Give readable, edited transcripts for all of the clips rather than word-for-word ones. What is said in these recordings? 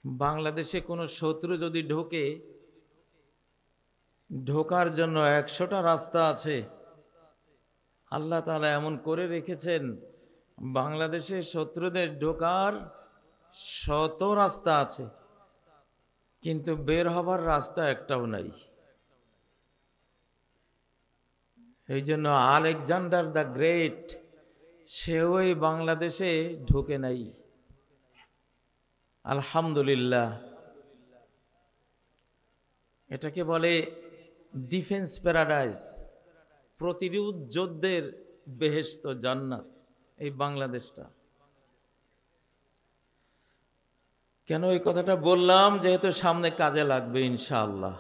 বাংলাদেশে কোনো শত্রু যদি ঢোকে, ঢোকার জন্য 100টা রাস্তা আছে। আল্লাহ তাআলা এমন করে রেখেছেন, বাংলাদেশে শত্রুদের ঢোকার 100 রাস্তা আছে, কিন্তু বের হবার রাস্তা একটাও নাই। এই জন্য আলেকজান্ডার দ্য গ্রেট সেও এই বাংলাদেশে ঢোকে নাই। আলহামদুলিল্লাহ। এটাকে বলে ডিফেন্স প্যারাডাইস, প্রতিরোধ যুদ্ধের বেহেশত জান্নাত এই বাংলাদেশটা। কেন এই কথাটা বললাম? যেহেতু সামনে কাজে লাগবে ইনশাআল্লাহ।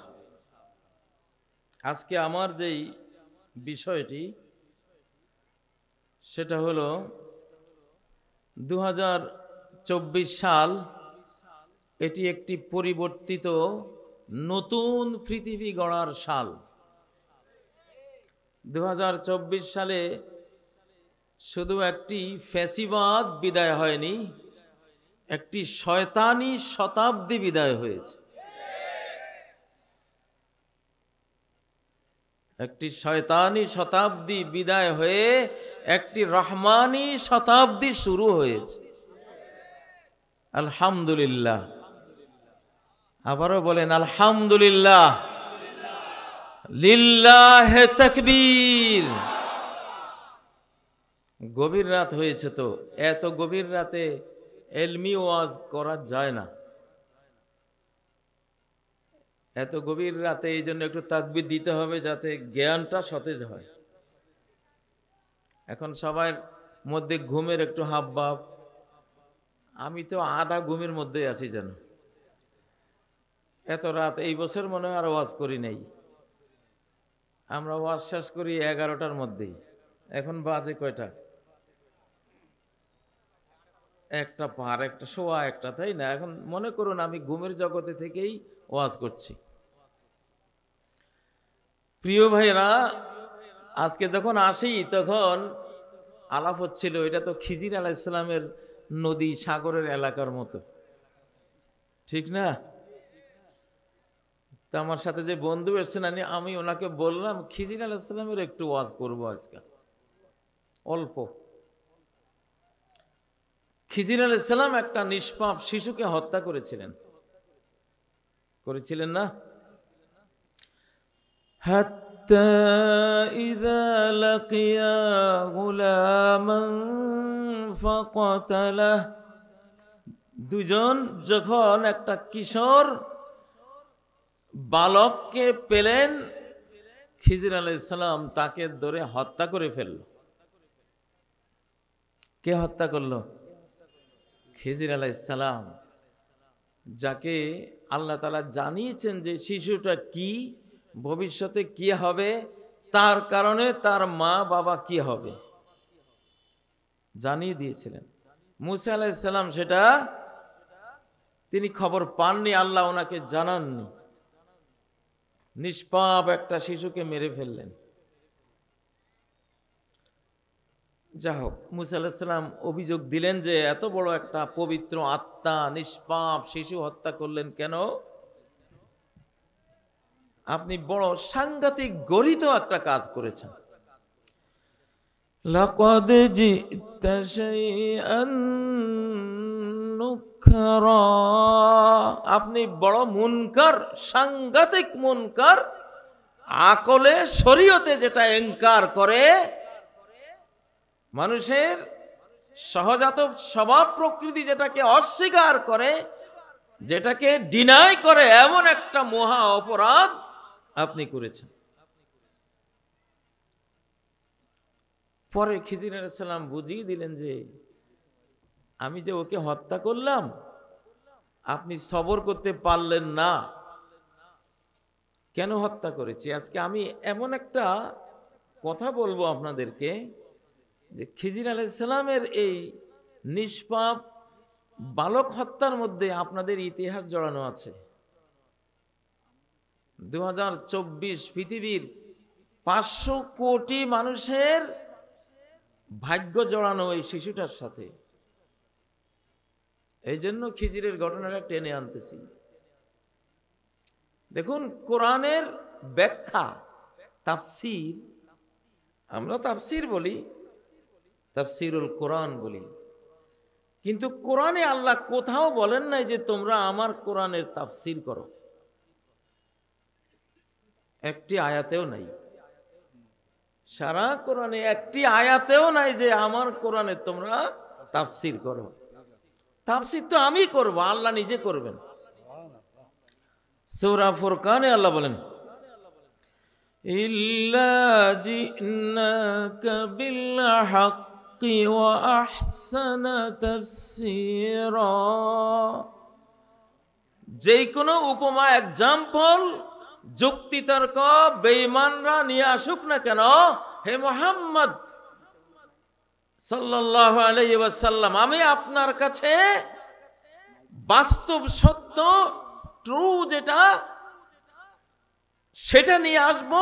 আজকে আমার যেই বিষয়টি সেটা হলো 2024 সাল, এটি একটি পরিবর্তিত নতুন পৃথিবী গড়ার সাল। 2024 সালে শুধু একটি ফ্যাসিবাদ বিদায় হয়নি, একটি শয়তানি শতাব্দী বিদায় হয়েছে। একটি শয়তানি শতাব্দী বিদায় হয়ে একটি রহমানি শতাব্দী শুরু হয়েছে। আলহামদুলিল্লাহ। আবারও বলেন আলহামদুলিল্লাহ। লিল্লাহে তাকবীর। গভীর রাত হয়েছে, তো এত গভীর রাতে এলমি ওয়াজ করা যায় না। এত গভীর রাতে এই জন্য একটু তাকবীর দিতে হবে, যাতে জ্ঞানটা সতেজ হয়। এখন সবার মধ্যে ঘুমের একটু হাবভাব, আমি তো আধা ঘুমের মধ্যে আছি যেন। এত রাত এই বছর মনে হয় আর ওয়াজ করি নাই। আমরা ওয়াজ শেষ করি 11টার মধ্যেই। এখন বাজে কয়টা? 1টা পার, 1টা সোয়া 1টা, তাই না? এখন মনে করুন আমি ঘুমের জগতে থেকেই ওয়াজ করছি। প্রিয় ভাইরা, আজকে যখন আসি তখন আলাপ হচ্ছিল, এটা তো খিজির আলাইহিস সালামের নদী সাগরের এলাকার মতো, ঠিক না? তা আমার সাথে যে বন্ধু এসছেন, আমি ওনাকে বললাম খিজির আলাইহিস সালামের একটু ওয়াজ করবো আজকে, অল্প। খিজির আলাইহিস সালাম একটা নিষ্পাপ শিশুকে হত্যা করেছিলেন না? হাত্তা ইযা লাকিয়া গুলামান ফাকাতালাহ। দুজন যখন একটা কিশোর বালককে পেলেন, খিজির আলাইহিস সালাম তাকে ধরে হত্যা করে ফেলল। কে হত্যা করলো? খিজির আলাইহিস সালাম, যাকে আল্লাহ তাআলা জানিয়েছেন যে শিশুটা কি, ভবিষ্যতে কি হবে, তার কারণে তার মা বাবা কি হবে জানিয়ে দিয়েছিলেন। মুসা আলাইহিস সালাম সেটা তিনি খবর পাননি, আল্লাহ ওনাকে জানাননি। নিষ্পাপ একটা শিশুকে মেরে ফেললেন। যা হোক, মুসা আলাইহিস সালাম অভিযোগ দিলেন যে এত বড় একটা পবিত্র আত্মা নিষ্পাপ শিশু হত্যা করলেন কেন? আপনি বড় সাংঘাতিক গরিত একটা কাজ করেছেন। লাকাদ জিতা শাইআন নুকরা। আপনি বড় মুনকার, সাংঘাতিক মুনকার। আকলে শরীয়তে যেটা ইনকার করে, মানুষের সহজাত স্বভাব প্রকৃতি যেটাকে অস্বীকার করে, যেটাকে ডিনাই করে, এমন একটা মহা অপরাধ আপনি করেছেন। পরে খিজির আলাইহিস সালাম বুঝিয়ে দিলেন যে আমি যে ওকে হত্যা করলাম, আপনি সবর করতে পারলেন না। কেন হত্যা করেছি? আজকে আমি এমন একটা কথা বলবো আপনাদেরকে যে খিজির আলাইহিস সালামের এই নিষ্পাপ বালক হত্যার মধ্যে আপনাদের ইতিহাস জড়ানো আছে। 2024 পৃথিবীর 500 কোটি মানুষের ভাগ্য জড়ানো এই শিশুটার সাথে। এই জন্য খিজিরের ঘটনাটা টেনে আনতেছি। দেখুন, কোরআনের ব্যাখ্যা, তাফসীর, আমরা তাফসীর বলি, তাফসীরুল কোরআন বলি, কিন্তু কোরআনে আল্লাহ কোথাও বলেন নাই যে তোমরা আমার কোরআনের তাফসীর করো। একটি আয়াতেও নাই, সারা কোরআনে একটি আয়াতেও নাই যে আমার কোরআনে তোমরা তাফসীর করো। তাফসীর তো আমি করব, আল্লাহ নিজে করবেন। সূরা ফুরকানে আল্লাহ বলেন, ইল্লা জিনাকা বিল হাক্কি ওয়া আহসানা তাফসীরা। যে কোনো উপমা, এক্সাম্পল, যুক্তিতর্ক বেঈমানরা নিয়ে আসুক না কেন, হে মুহাম্মদ সাল্লাল্লাহু আলাইহি ওয়াসাল্লাম, আমি আপনার কাছে বাস্তব সত্য, ট্রু যেটা, সেটা নিয়ে আসব।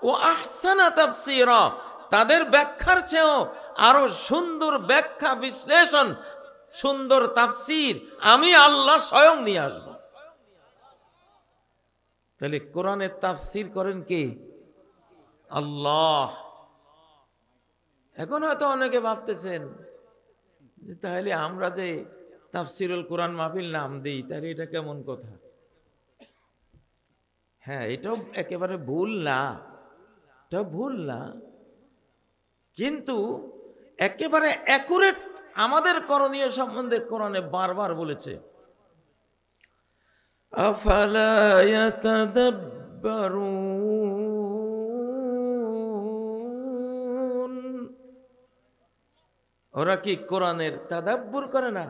ও আহসানা তাফসীরা, তাদের ব্যাখ্যার চেয়েও আরো সুন্দর ব্যাখ্যা, বিশ্লেষণ, সুন্দর তাফসীর আমি আল্লাহ স্বয়ং নিয়ে আসব। তাহলে কোরআনের তাফসীর করেন কে? আল্লাহ। এখন হয়তো অনেকে ভাবতেছেন যে তাহলে আমরা যে তাফসীরুল কোরআন মাহফিল নাম দিই, তাহলে এটা কেমন কথা? হ্যাঁ, এটাও একেবারে ভুল না, এটা ভুল না, কিন্তু একেবারে অ্যাকুরেট আমাদের করণীয় সম্বন্ধে কোরআনে বারবার বলেছে, আফালা ইয়াতাদাব্বারুন, ওরা কি কোরআনের তাদাব্বুর করে না,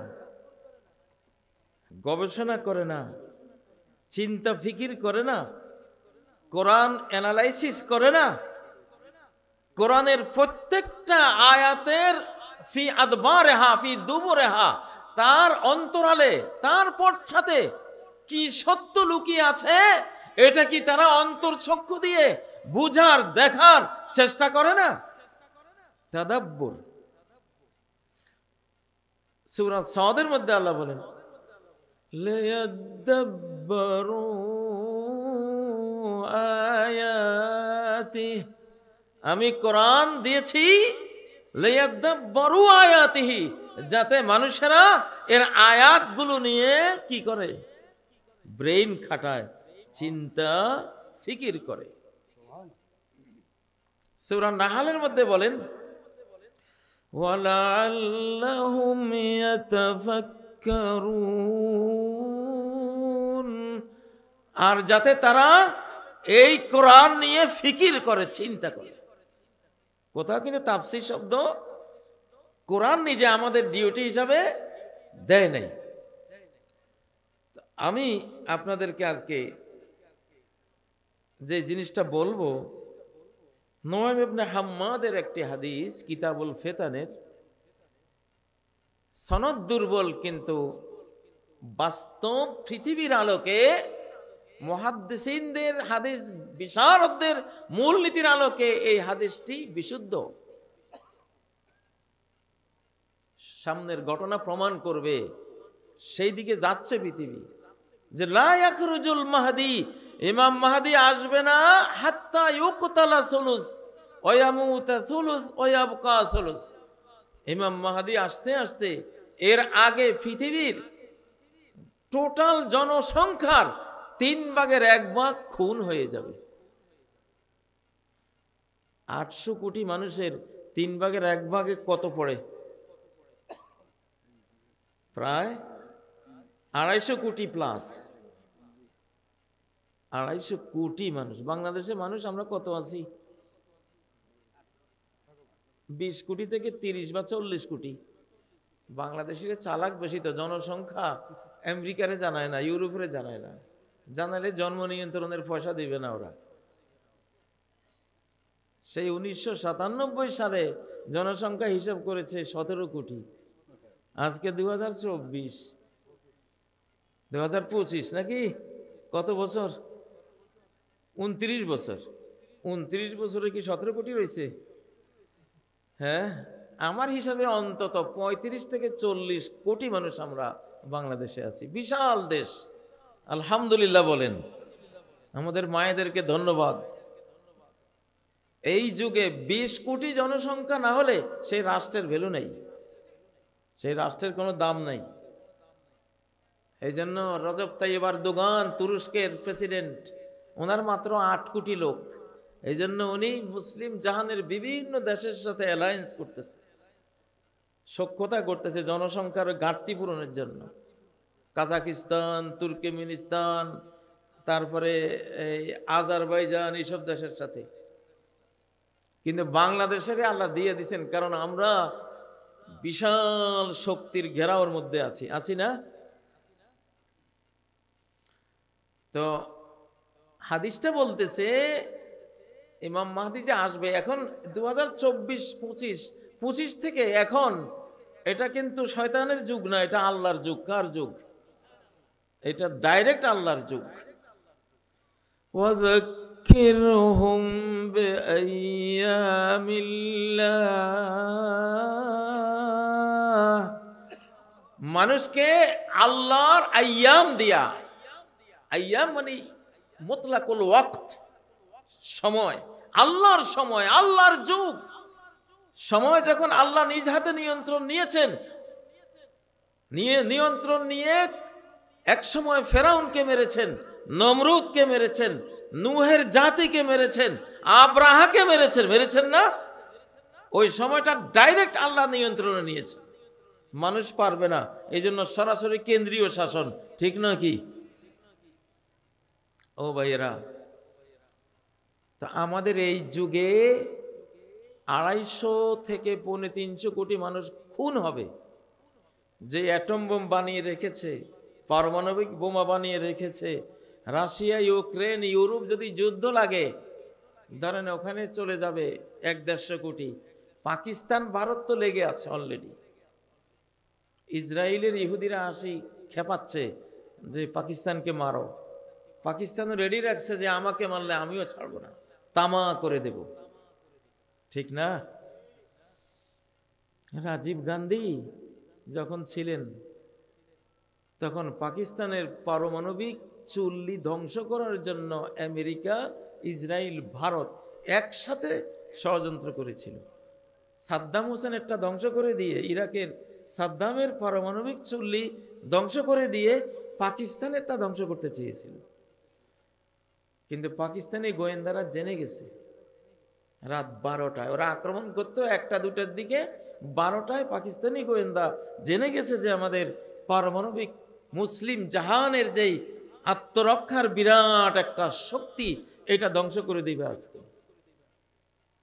গবেষণা করে না, চিন্তা ফিকির করে না, কোরআন অ্যানালাইসিস করে না? কোরআনের প্রত্যেকটা আয়াতের ফি আদবারেহা ফি দুবুরেহা, তার অন্তরালে, তার পশ্চাতে কি সত্য লুকিয়ে আছে, এটা কি তারা অন্তর্চক্ষু দিয়ে বুঝার, দেখার চেষ্টা করে না? তাদাব্বুর। সূরা সাদের মধ্যে আল্লাহ বলেন, লিয়াদাব্বারু আয়াতিহি, আমি কোরআন দিয়েছি লিয়াদাব্বারু আয়াতিহি, যাতে মানুষেরা এর আয়াতগুলো নিয়ে কি করে? ব্রেইন খাটায়, চিন্তা ফিকির করে। সূরা নাহলের মধ্যে বলেন, ওয়ালাআল্লাহুম ইয়াতাফাক্কারুন, আর যাতে তারা এই কোরআন নিয়ে ফিকির করে, চিন্তা করে। কোথাও কিন্তু তাফসীর শব্দ কোরআন নিজে আমাদের ডিউটি হিসাবে দেয় নাই। আমি আপনাদেরকে আজকে যে জিনিসটা বলবো, নুআইম ইবনে হাম্মাদের একটি হাদিস, কিতাবুল ফিতানের, সনদ দুর্বল, কিন্তু বাস্তব পৃথিবীর আলোকে, মুহাদ্দিসিনদের, হাদিস বিশারদদের মূলনীতির আলোকে এই হাদিসটি বিশুদ্ধ। সামনের ঘটনা প্রমাণ করবে, সেই দিকে যাচ্ছে পৃথিবী, যে লা ইয়াখরুজুল মাহদি, ইমাম মাহদি আসবে না, হাত্তা ইউকতালা সুলুস ওয়া ইয়ামুতা সুলুস ওয়া ইয়াবকা সুলুস। ইমাম মাহদি আসতে আসতে এর আগে পৃথিবীর টোটাল জনসংখ্যার 3/1 খুন হয়ে যাবে। 800 কোটি মানুষের 3/1 কত পড়ে? প্রায় 250 কোটি প্লাস। 250 কোটি মানুষ। বাংলাদেশে মানুষ আমরা কত আছি? 20 কোটি থেকে 30 বা 40 কোটি। বাংলাদেশের চালাক বেশি তো, জনসংখ্যা আমেরিকারে জানায় না, ইউরোপে জানায় না, জানালে জন্ম নিয়ন্ত্রণের পয়সা দিবে না ওরা। সেই 1997 সালে জনসংখ্যা হিসাব করেছে 17 কোটি। আজকে 2024, 2025 নাকি? কত বছর? 29 বছর। 29 বছরে কি 17 কোটি রয়েছে? হ্যাঁ, আমার হিসাবে অন্তত 35 থেকে 40 কোটি মানুষ আমরা বাংলাদেশে আছি, বিশাল দেশ। আলহামদুলিল্লাহ বলেন, আমাদের মায়েদেরকে ধন্যবাদ। এই যুগে 20 কোটি জনসংখ্যা না হলে সেই রাষ্ট্রের ভ্যালু নেই, সেই রাষ্ট্রের কোনো দাম নাই। এই জন্য রজব তাইয়্যিব এরদোগান, তুরস্কের প্রেসিডেন্ট, ওনার মাত্র 8 কোটি লোক। এই জন্য উনি মুসলিম জাহানের বিভিন্ন দেশের সাথে অ্যালায়েন্স করতেছে, সখ্যতা করতেছে জনসংখ্যার ঘাটতি পূরণের জন্য। কাজাকিস্তান, তুর্কমেনিস্তান, তারপরে এই আজারবাইজান, এইসব দেশের সাথে। কিন্তু বাংলাদেশের আল্লাহ দিয়ে দিছেন, কারণ আমরা বিশাল শক্তির ঘেরাওর মধ্যে আছি না? তো হাদিসটা বলতেছে ইমাম মাহদি যে আসবে এখন 2024-25 থেকে, এখন এটা কিন্তু শয়তানের যুগ না, এটা আল্লাহর যুগ। কার যুগ? এটা ডাইরেক্ট আল্লাহর যুগ। ওয়াযাক্কিরহুম বিআইয়ামিল্লাহ, মানুষকে আল্লাহর আইয়াম দিয়া, আইয়াম মানে মুতলাকুল ওয়াক্ত, সময়, আল্লাহর সময়, আল্লাহর যুগ। সময় যখন আল্লাহ নিজ হাতে নিয়ন্ত্রণ নিয়েছেন, নিয়ন্ত্রণ নিয়ে এক সময় ফেরাউনকে মেরেছেন, নমরুদকে মেরেছেন, নূহের জাতিকে মেরেছেন, আব্রাহাকে মেরেছেন না? ওই সময়টা ডাইরেক্ট আল্লাহ নিয়ন্ত্রণে নিয়েছেন, মানুষ পারবে না। এই জন্য সরাসরি কেন্দ্রীয় শাসন, ঠিক নয় কি? ও ভাইয়েরা, তো আমাদের এই যুগে 250 থেকে 350 কোটি মানুষ খুন হবে। যে অ্যাটম বোম বানিয়ে রেখেছে, পারমাণবিক বোমা বানিয়ে রেখেছে, রাশিয়া, ইউক্রেন, ইউরোপ যদি যুদ্ধ লাগে, ধরেন ওখানে চলে যাবে 1-150 কোটি। পাকিস্তান, ভারত তো লেগে আছে অলরেডি। ইসরায়েলের ইহুদিরা আসি খেপাচ্ছে যে পাকিস্তানকে মারো। পাকিস্তানও রেডি রাখছে যে আমাকে মারলে আমিও ছাড়বো না, তামা করে দেব, ঠিক না? রাজীব গান্ধী যখন ছিলেন, তখন পাকিস্তানের পারমাণবিক চুল্লি ধ্বংস করার জন্য আমেরিকা, ইসরায়েল, ভারত একসাথে ষড়যন্ত্র করেছিল। সাদ্দাম হোসেনেরটা ধ্বংস করে দিয়ে, ইরাকের সাদ্দামের পারমাণবিক চুল্লি ধ্বংস করে দিয়ে পাকিস্তানেরটা ধ্বংস করতে চেয়েছিল। কিন্তু পাকিস্তানি গোয়েন্দারা জেনে গেছে রাত 12টায়, ওরা আক্রমণ করতো 1টা-2টার দিকে, 12টায় পাকিস্তানি গোয়েন্দা জেনে গেছে যে আমাদের পারমাণবিক মুসলিম জাহানের যেই আত্মরক্ষার বিরাট একটা শক্তি, এটা ধ্বংস করে দিবে আজকে।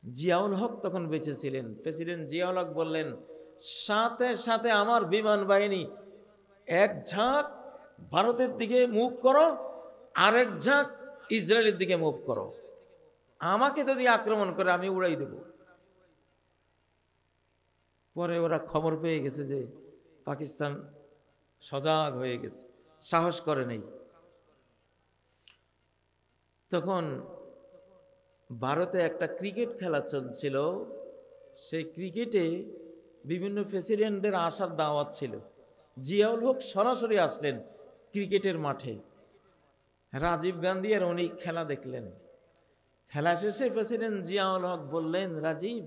জিয়াউল হক তখন বেঁচে ছিলেন। প্রেসিডেন্ট জিয়াউল হক বললেন, সাথে সাথে আমার বিমান বাহিনী এক ঝাঁক ভারতের দিকে মুভ করো, আরেক ঝাঁক ইসরায়েলের দিকে মুভ করো, আমাকে যদি আক্রমণ করে আমি উড়াই দেব। পরে ওরা খবর পেয়ে গেছে যে পাকিস্তান সজাগ হয়ে গেছে, সাহস করে নেই। তখন ভারতে একটা ক্রিকেট খেলা চলছিল, সেই ক্রিকেটে বিভিন্ন প্রেসিডেন্টদের আসার দাওয়াত ছিল। জিয়াউল হক সরাসরি আসলেন ক্রিকেটের মাঠে। রাজীব গান্ধী আর উনি খেলা দেখলেন। খেলা শেষে প্রেসিডেন্ট জিয়াউল হক বললেন, রাজীব,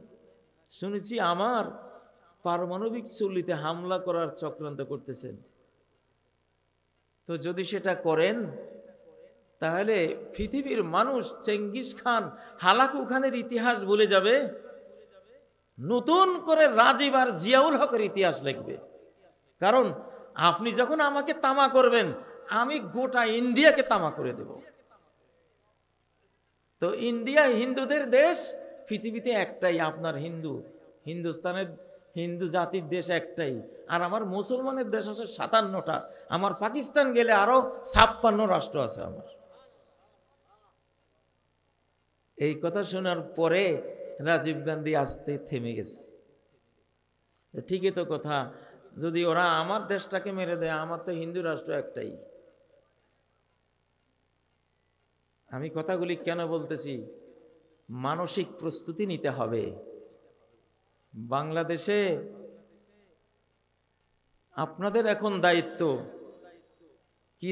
শুনেছি আমার পারমাণবিক চুল্লিতে হামলা করার চক্রান্ত করতেছেন, তো যদি সেটা করেন তাহলে পৃথিবীর মানুষ চেঙ্গিস খান, হালাকু খানের ইতিহাস ভুলে যাবে, নতুন করে রাজীব আর জিয়াউল হকের ইতিহাস লিখবে। কারণ আপনি যখন আমাকে তামা করবেন, আমি গোটা ইন্ডিয়াকে তামা করে দেব। তো ইন্ডিয়া হিন্দুদের দেশ, পৃথিবীতে একটাই আপনার হিন্দুস্তানের হিন্দু জাতির দেশ একটাই, আর আমার মুসলমানের দেশ আছে 57টা। আমার পাকিস্তান গেলে আরো 56 রাষ্ট্র আছে আমার। এই কথা শোনার পরে রাজীব গান্ধী আসতে থেমে গেছে। ঠিকই তো কথা, যদি ওরা আমার দেশটাকে মেরে দেয়, আমার তো হিন্দু রাষ্ট্র একটাই। আমি কথাগুলি কেন বলতেছি? মানসিক প্রস্তুতি নিতে হবে। বাংলাদেশে আপনাদের এখন দায়িত্ব কি?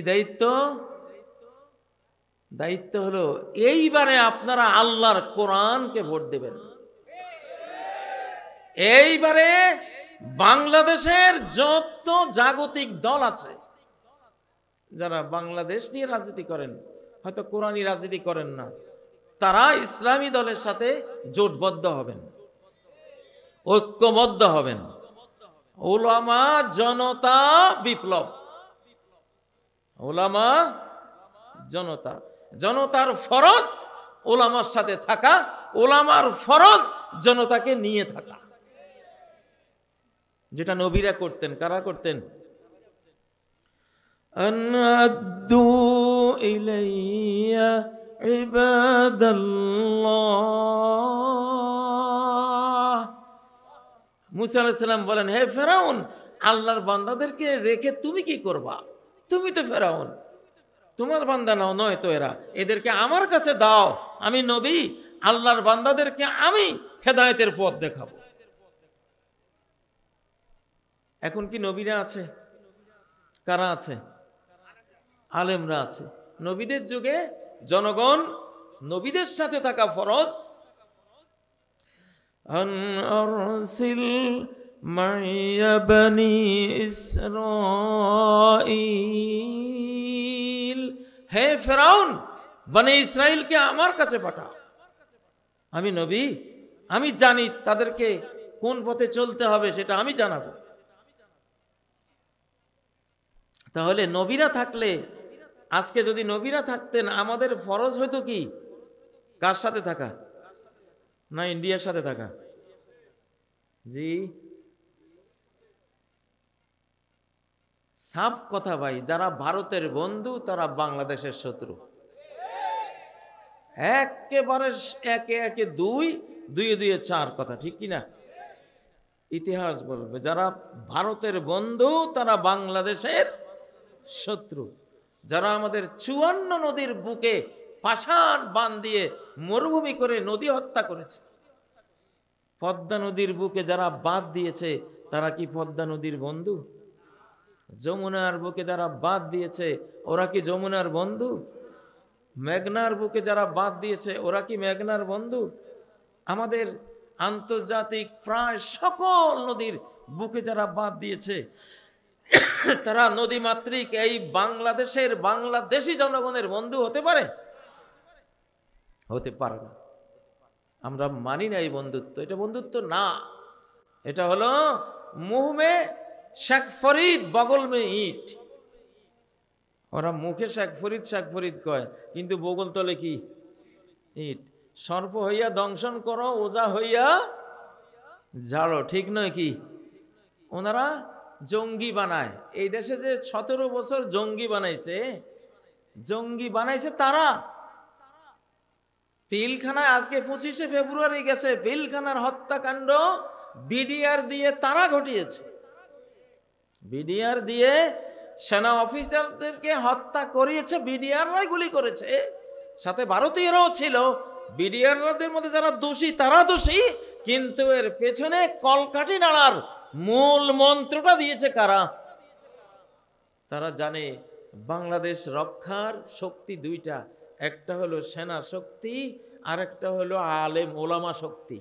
দায়িত্ব হলো এইবারে আপনারা আল্লাহর কোরআনকে ভোট দেবেন। এইবারে বাংলাদেশের যত জাগতিক দল আছে, যারা বাংলাদেশ নিয়ে রাজনীতি করেন, হয়তো কোরআনী রাজনীতি করেন না, তারা ইসলামী দলের সাথে জোটবদ্ধ হবেন, ঐক্যবদ্ধ হবেন। উলামা জনতা বিপ্লব, উলামা জনতা, জনতার ফরজ উলামার সাথে থাকা, উলামার ফরজ জনতাকে নিয়ে থাকা, যেটা নবীরা করতেন। কারা করতেন? আনাদু ইলাইয়া ইবাদাল্লাহ। মুসা আলাইহিস সালাম বলেন, হে ফেরাউন, আল্লাহর বান্দাদেরকে রেখে তুমি কি করবা? তুমি তো ফেরাউন, তোমার বান্দা নাও নয় তো এরা, এদেরকে আমার কাছে দাও, আমি নবী, আল্লাহর বান্দাদেরকে আমি হেদায়েতের পথ দেখাবো। এখন কি নবীরা আছে? কারা আছে? আলেমরা আছে। নবীদের যুগে জনগণ নবীদের সাথে থাকা ফরজ। আন আরসিল মাইয়া বনি ইসরাঈল, হে ফেরাউন, বনি ইসরাইলকে আমার কাছে পাঠাও, আমি নবী, আমি জানি তাদেরকে কোন পথে চলতে হবে, সেটা আমি জানাবো। তাহলে নবীরা থাকলে, আজকে যদি নবীরা থাকতেন, আমাদের ফরজ হয়তো কি? কার সাথে থাকা? না ইন্ডিয়ার সাথে থাকা? জি, সাফ কথা ভাই, যারা ভারতের বন্ধু তারা বাংলাদেশের শত্রু। একেবারে একে একে দুই, দুয়ে দুয়ে চার কথা, ঠিক কিনা? ইতিহাস বলবে যারা ভারতের বন্ধু তারা বাংলাদেশের শত্রু। যারা আমাদের 54 নদীর বুকে পাষাণ বাঁধ দিয়ে মরুভূমি করে নদী হত্যা করেছে, পদ্মা নদীর বুকে যারা বাঁধ দিয়েছে তারা কি পদ্মা নদীর বন্ধু? যমুনার বুকে যারা বাঁধ দিয়েছে ওরা কি যমুনার বন্ধু? মেঘনার বুকে যারা বাঁধ দিয়েছে ওরা কি মেঘনার বন্ধু? আমাদের আন্তর্জাতিক প্রায় সকল নদীর বুকে যারা বাঁধ দিয়েছে তারা নদীমাতৃক এই বাংলাদেশের বাংলাদেশি জনগণের বন্ধু হতে পারে? হতে পারে না। আমরা মানি না এই বন্ধুত্ব, এটা বন্ধুত্ব না, এটা হলো মুহ মে শেখ ফরিদ বগল মে ইট। ওরা মুখে শেখ ফরিদ কয়, কিন্তু বগল তলে কি? ইট। সর্প হইয়া দংশন করো, ওজা হইয়া ঝাড়ো, ঠিক নয় কি? ওনারা জঙ্গি বানায়। এই দেশে যে 17 বছর জঙ্গি বানাইছে তারা। পিলখানায় আজকে 25শে ফেব্রুয়ারি গেছে, পিলখানার হত্যাকাণ্ড বিডিআর দিয়ে তারা ঘটিয়েছে। বিডিআর দিয়ে সেনা অফিসারদেরকে হত্যা করিয়েছে, বিডিআররাই গুলি করেছে, সাথে ভারতীয়রাও ছিল। বিডিআরদের মধ্যে যারা দোষী তারা দোষী, কিন্তু এর পেছনে কলকাঠি নাড়ার মূল মন্ত্রটা দিয়েছে কারা? তারা জানে বাংলাদেশ রক্ষার শক্তি দুইটা, একটা হলো সেনা শক্তি আর একটা হলো আলেম ওলামা শক্তি।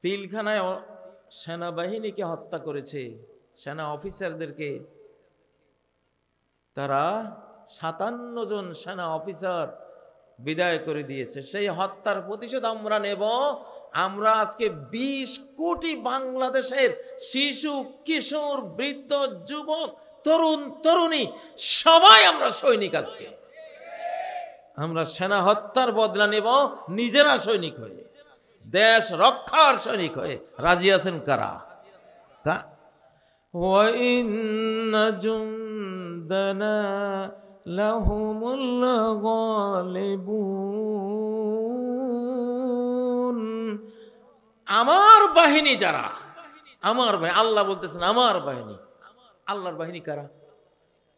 পিলখানায় সেনাবাহিনীকে হত্যা করেছে, সেনা অফিসারদেরকে। তারা 57 জন সেনা অফিসার বিদায় করে দিয়েছে। সেই হত্যার প্রতিশোধ আমরা নেব। আমরা আজকে 20 কোটি বাংলাদেশের শিশু, কিশোর, বৃদ্ধ, যুবক, তরুণ, তরুণী সবাই আমরা সৈনিক। আজকে আমরা সেনা হত্যার বদলা নেব নিজেরা সৈনিক হয়ে, দেশ রক্ষার সৈনিক হয়ে। রাজি আছেন কারা? ওয়া ইন্না জুনদানা লাহুমুল গালিবুন। আমার বাহিনী যারা, আমার বাহিনী, আল্লাহ বলতেছেন আমার বাহিনী। আল্লাহর বাহিনী কারা?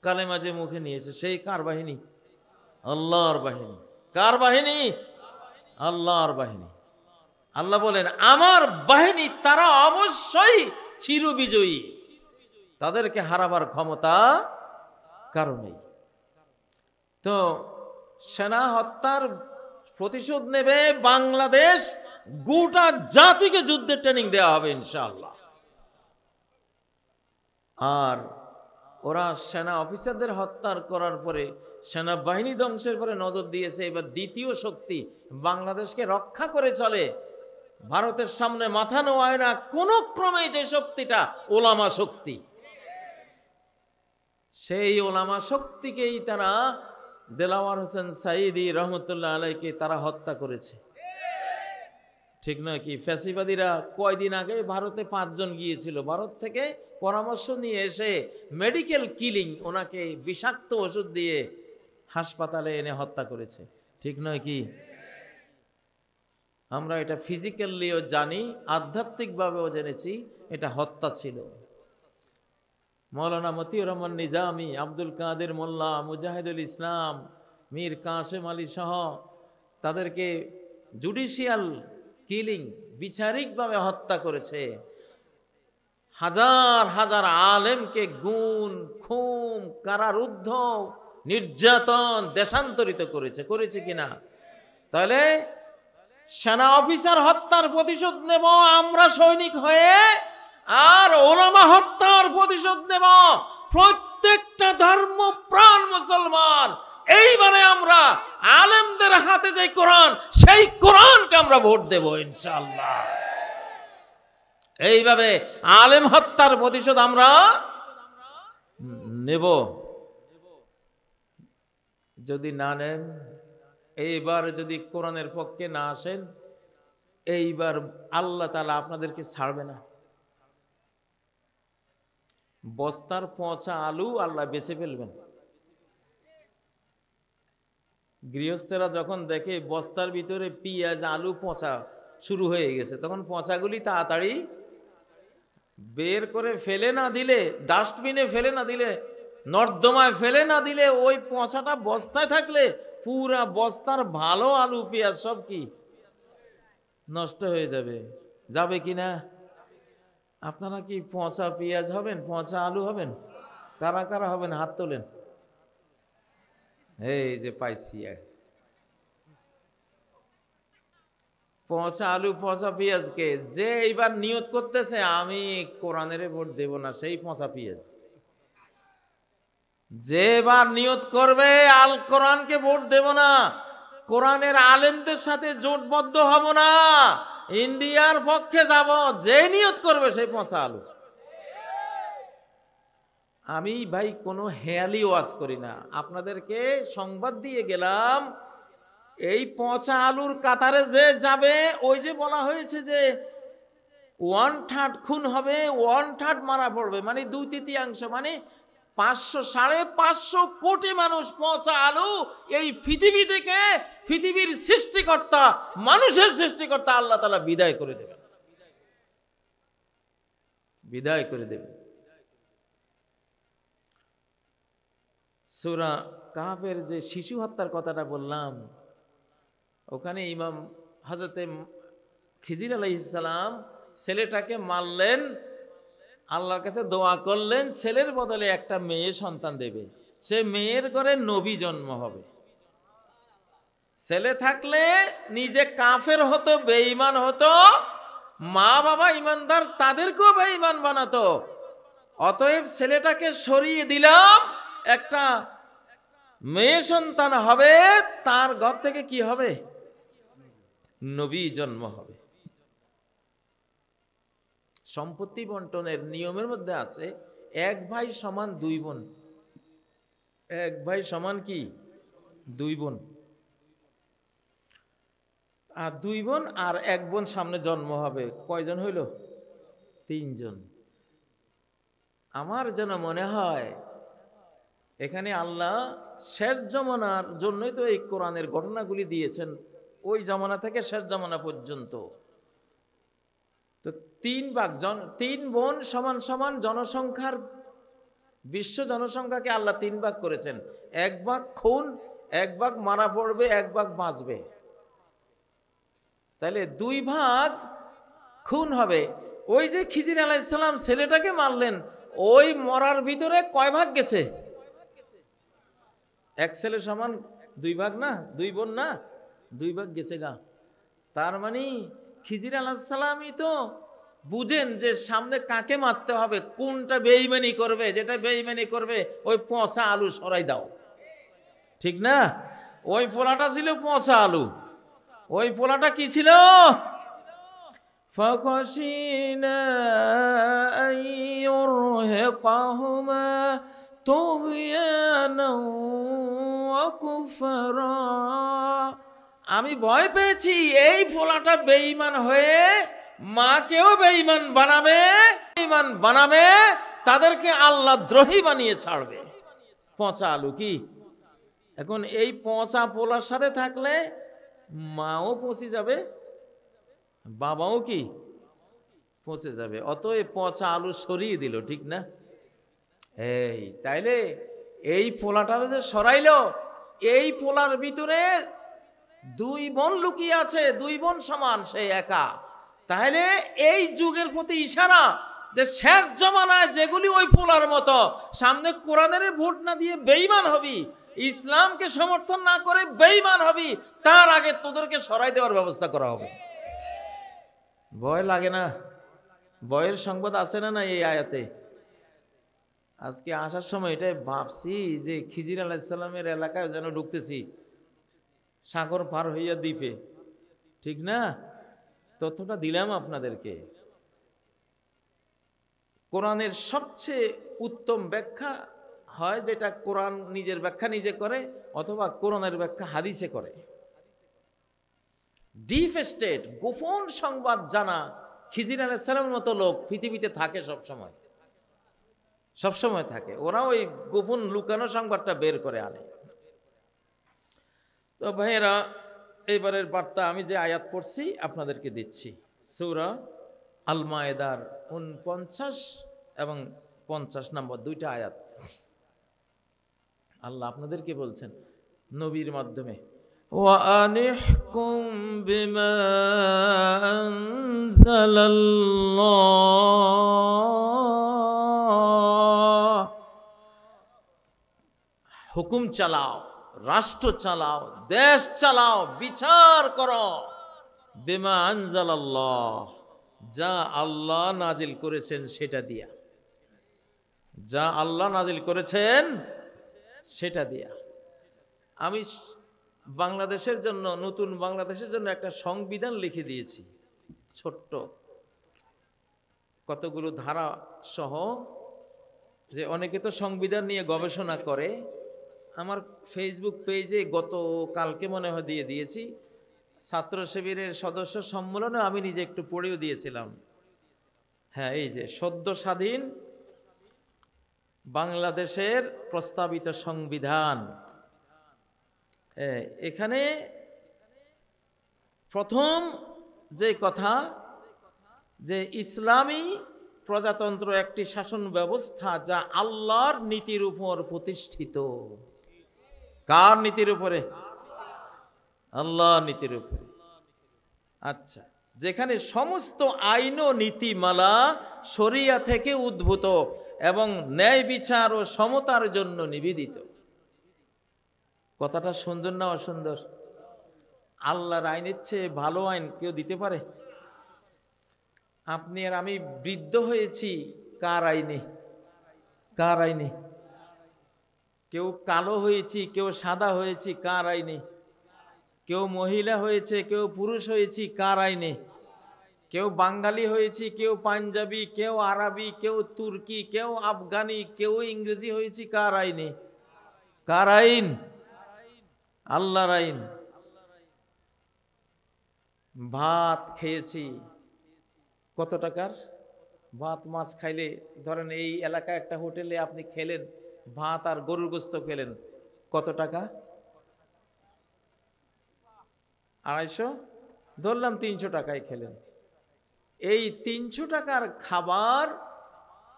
কালেমা যে মুখে নিয়েছে সেই কার বাহিনী? আল্লাহর বাহিনী। কার বাহিনী? আল্লাহর বাহিনী। আল্লাহ বলেন আমার বাহিনী তারা অবশ্যই চিরবিজয়ী। তাদেরকে হারাবার ক্ষমতা কারো নেই। তো সেনা হত্যার প্রতিশোধ নেবে বাংলাদেশ, গোটা জাতিকে যুদ্ধের ট্রেনিং দেওয়া হবে ইনশাআল্লাহ। আর ওরা সেনা অফিসারদের হত্যা করার পরে, সেনাবাহিনী ধ্বংসের পরে নজর দিয়েছে। এবার দ্বিতীয় শক্তি বাংলাদেশকে রক্ষা করে চলে, ভারতের সামনে মাথা নোয়ায় না কোন ক্রমে, যে শক্তিটা ওলামা শক্তি, সেই ওলামা শক্তিকেই তারা দেলাওয়ার হোসেন সাইদি রহমতুল্লাহ আলাইকে তারা হত্যা করেছে। ঠিক নয় কি? ফ্যাসিবাদীরা কয়দিন আগে ভারতে 5 জন গিয়েছিল, ভারত থেকে পরামর্শ নিয়ে এসে মেডিকেল কিলিং, ওনাকে বিষাক্ত ওষুধ দিয়ে হাসপাতালে এনে হত্যা করেছে। ঠিক নয় কি? আমরা এটা ফিজিক্যালিও জানি, আধ্যাত্মিকভাবেও জেনেছি, এটা হত্যা ছিল। মৌলানা মতিউর রহমান নিজামী, আব্দুল কাদের মোল্লা, মুজাহিদুল ইসলাম, মীর কাসেম আলী সহ তাদেরকে জুডিশিয়াল কিলিং, বিচারিকভাবে হত্যা করেছে। হাজার হাজার আলেমকে গুম, খুন, কারারুদ্ধ, নির্যাতন, দেশান্তরিত করেছে কিনা? তাহলে সেনা অফিসার হত্যার প্রতিশোধ নেব আমরা সৈনিক হয়ে, আর ওলামা হত্যার প্রতিশোধ নেব প্রত্যেকটা ধর্মপ্রাণ মুসলমান। এইবারে আমরা আলেমদের হাতে যে কোরআন, সেই কোরআনকে আমরা ভোট দেব ইনশাআল্লাহ। এইভাবে আলেম হত্যার প্রতিশোধ আমরা নেব। যদি না নেন, এইবার যদি কোরআনের পক্ষে না আসেন, এইবার আল্লাহ তাআলা আপনাদেরকে ছাড়বে না। বস্তার পচা আলু আল্লাহ বেঁচে ফেলবেন। গৃহস্থেরা যখন দেখে বস্তার ভিতরে পেঁয়াজ, আলু পচা শুরু হয়ে গেছে, তখন পচাগুলি তাড়াতাড়ি বের করে ফেলে না দিলে, ডাস্টবিনে ফেলে না দিলে, নর্দমায় ফেলে না দিলে, ওই পচাটা বস্তায় থাকলে পুরা বস্তার ভালো আলু পেঁয়াজ সব কি নষ্ট হয়ে যাবে। যাবে কিনা? আপনারা কি পচা পেঁয়াজ হবেন, পচা আলু হবেন? কারা কারা হবেন হাত তোলেন। এই যে পাইছি, পচা আলু পচা পেঁয়াজকে যে এইবার নিয়ত করতেছে আমি কোরআনের ভোট দেব না, সেই পচা পেঁয়াজ। যে এবার নিয়ত করবে আল কোরআনকে ভোট দেব না, কোরআনের আলেমদের সাথে জোটবদ্ধ হব না, ইন্ডিয়ার পক্ষে যাব, যে নিয়ত করবে সেই পচা আলু। আমি ভাই কোনো হেয়ালি ওয়াজ করি না, আপনাদেরকে সংবাদ দিয়ে গেলাম। এই পচা আলুর কাতারে যে যাবে, ওই যে বলা হয়েছে যে 1/3 খুন হবে, 1/3 মারা পড়বে, মানে 2/3, মানে 500-550 কোটি মানুষ পচা আলু এই পৃথিবী থেকে, পৃথিবীর সৃষ্টিকর্তা, মানুষের সৃষ্টিকর্তা আল্লাহ তাআলা বিদায় করে দেবেন, বিদায় করে দেবেন। সূরা কাহফের যে শিশু হত্যার কথাটা বললাম, ওখানে ইমাম হযরতে খিজির আলাইহিস সালাম ছেলেটাকে মারলেন, আল্লাহর কাছে দোয়া করলেন ছেলের বদলে একটা মেয়ে সন্তান দেবে, সে মেয়ের ঘরে নবী জন্ম হবে। ছেলে থাকলে নিজে কাফের হতো, বেঈমান হতো, মা বাবা ইমানদার তাদেরকেও বেঈমান বানাতো। অতএব ছেলেটাকে সরিয়ে দিলাম, একটা মেয়ে সন্তান হবে, তার ঘর থেকে কি হবে? নবী জন্ম হবে। সম্পত্তি বন্টনের নিয়মের মধ্যে আছে 1 ভাই সমান 2 বোন, 1 ভাই সমান কি 2 বোন, আর 2 বোন আর 1 বোন সামনে জন্ম হবে, কয়জন হইল? 3 জন। আমার যেন মনে হয় এখানে আল্লাহ শেষ জামানার জন্যই তো এই কোরআনের ঘটনাগুলি দিয়েছেন, ওই জামানা থেকে শেষ জামানা পর্যন্ত। তো 3 ভাগ, 3 বোন সমান সমান জনসংখ্যার, বিশ্ব জনসংখ্যাকে আল্লাহ 3 ভাগ করেছেন। 1 ভাগ খুন, 1 ভাগ মারা পড়বে, 1 ভাগ বাঁচবে। তাহলে 2 ভাগ খুন হবে। ওই যে খিজির আলাইহিস সালাম ছেলেটাকে মারলেন, ওই মরার ভিতরে কয় ভাগ গেছে? এক ছেলে সমান 2 ভাগ না, 2 বোন না, 2 ভাগ গেছে গা। তার মানে খিজির আলাইহিস সালামই তো বুঝেন যে সামনে কাকে মারতে হবে, কোনটা বেঈমানি করবে, যেটা বেঈমানি করবে ওই পচা আলু সরাই দাও, ঠিক না? ওই পোলাটা ছিল পচা আলু। ওই পোলাটা কি ছিল? فَخَشِينَا أَن يُرْهِقَهُمَا طُغْيَانًا وَكُفْرًا। আমি ভয় পেয়েছি এই পোলাটা বেঈমান হয়ে মাকেও বেঈমান বানাবে, তাদেরকে আল্লাহ দ্রোহী বানিয়ে ছাড়বে। পচা আলু কি? এখন এই পচা পোলার সাথে থাকলে মাও পচে যাবে, বাবাও কি পচে যাবে। অতএব পচা আলু সরিয়ে দিল, ঠিক না? এই তাইলে এই পোলাটারে যে সরাইল, এই পোলার ভিতরে 2 বোন লুকিয়ে আছে, 2 বোন সমান, সে একা। তাহলে এই যুগের প্রতি ইশারা যে শেষ জমানায় যেগুলি ওই পোলার মতো সামনে কোরআনের ভোট না দিয়ে বেঈমান হবি, ইসলামকে সমর্থন না করে বেঈমান হবি, তার আগে তোদেরকে সরাই দেওয়ার ব্যবস্থা করা হবে। ভয় লাগে না? ভয়ের সংবাদ আছে না এই আয়াতে? আজকে আসার সময় এটাই ভাবছি যে খিজির আলাইহিস সালামের এলাকায় যেন ঢুকতেছি, সাগর পার হইয়া দ্বীপে, ঠিক না? তথ্যটা দিলাম আপনাদেরকে। কোরআনের সবচেয়ে উত্তম ব্যাখ্যা হয় যেটা কোরআন নিজের ব্যাখ্যা নিজে করে, অথবা কোরআনের ব্যাখ্যা হাদিসে করে। ডিপ স্টেট, গোপন সংবাদ জানা খিজির আলাইহিস সালামের মতো লোক পৃথিবীতে থাকে, সবসময় থাকে। ওরা ওই গোপন লুকানো সংবাদটা বের করে আনে। তো ভাইয়েরা, এইবারের বার্তা আমি যে আয়াত পড়ছি আপনাদেরকে দিচ্ছি, সূরা আল মায়েদার 49 এবং 50 নম্বর 2টা আয়াত। আল্লাহ আপনাদেরকে বলছেন নবীর মাধ্যমে, وَأَنِحْكُمْ بِمَا أَنزَلَ اللَّهُ। হুকুম চালাও, রাষ্ট্র চালাও, দেশ চালাও, বিচার করো, বিমা আনজালাল্লাহ, যা আল্লাহ নাজিল করেছেন সেটা দিয়া, যা আল্লাহ নাজিল করেছেন সেটা দিয়া। আমি বাংলাদেশের জন্য, নতুন বাংলাদেশের জন্য একটা সংবিধান লিখে দিয়েছি, ছোট্ট কতগুলো ধারা সহ। যে অনেকে তো সংবিধান নিয়ে গবেষণা করে, আমার ফেসবুক পেজে গত কালকে মনে হয় দিয়ে দিয়েছি। ছাত্র শিবিরের সদস্য সম্মেলনে আমি নিজে একটু পড়েও দিয়েছিলাম। হ্যাঁ, এই যে সদ্য স্বাধীন বাংলাদেশের প্রস্তাবিত সংবিধান, এখানে প্রথম যে কথা, যে ইসলামী প্রজাতন্ত্র একটি শাসন ব্যবস্থা যা আল্লাহর নীতির উপর প্রতিষ্ঠিত। কার নীতির উপরে? আল্লাহর নীতির উপরে। আচ্ছা, যেখানে সমস্ত আইন ও নীতিমালা শরিয়া থেকে উদ্ভূত এবং ন্যায় বিচার ও সমতার জন্য নিবেদিত। কথাটা সুন্দর না অসুন্দর? আল্লাহর আইনের চেয়ে ভালো আইন কেউ দিতে পারে? আপনি আর আমি বৃদ্ধ হয়েছি কার আইনে? কার আইনে? কেউ কালো হয়েছি, কেউ সাদা হয়েছি, কার আইনে? কেউ মহিলা হয়েছে, কেউ পুরুষ হয়েছি, কার আইনে? কেউ বাঙালি হয়েছি, কেউ পাঞ্জাবি, কেউ আরবি, কেউ তুর্কি, কেউ আফগানি, কেউ ইংরেজি হয়েছি, কার আইনে? কার আইন? আল্লাহর আইন। ভাত খেয়েছি, কত টাকার ভাত? মাছ খাইলে ধরেন এই এলাকায় একটা হোটেলে আপনি খেলেন ভাত আর গরুর গোস্ত খেলেন, কত টাকা? 250, ধরলাম 300 টাকায় খেলেন। এই 300 টাকার খাবার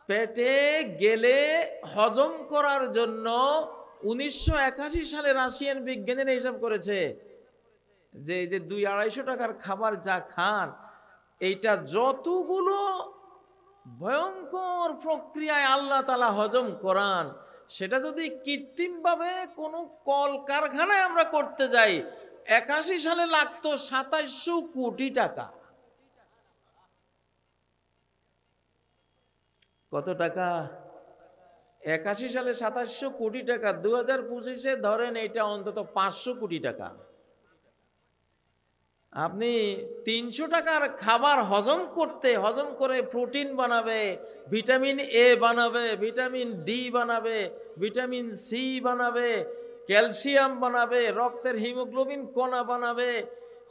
পেটে গেলে হজম করার জন্য 1981 সালে রাশিয়ান বিজ্ঞানীরা হিসাব করেছে যে এই যে 200-250 টাকার খাবার যা খান, এইটা যতগুলো ভয়ঙ্কর প্রক্রিয়ায় আল্লাহ তাআলা হজম করান। সেটা যদি কৃত্রিমভাবে কোনো কলকারখানায় আমরা করতে যাই, 81 সালে লাগতো 2700 কোটি টাকা। কত টাকা? 81 সালে 2700 কোটি টাকা। 2025-এ ধরেন এটা অন্তত 500 কোটি টাকা। আপনি 300 টাকার খাবার হজম করে প্রোটিন বানাবে, ভিটামিন এ বানাবে, ভিটামিন ডি বানাবে, ভিটামিন সি বানাবে, ক্যালসিয়াম বানাবে, রক্তের হিমোগ্লোবিন কণা বানাবে,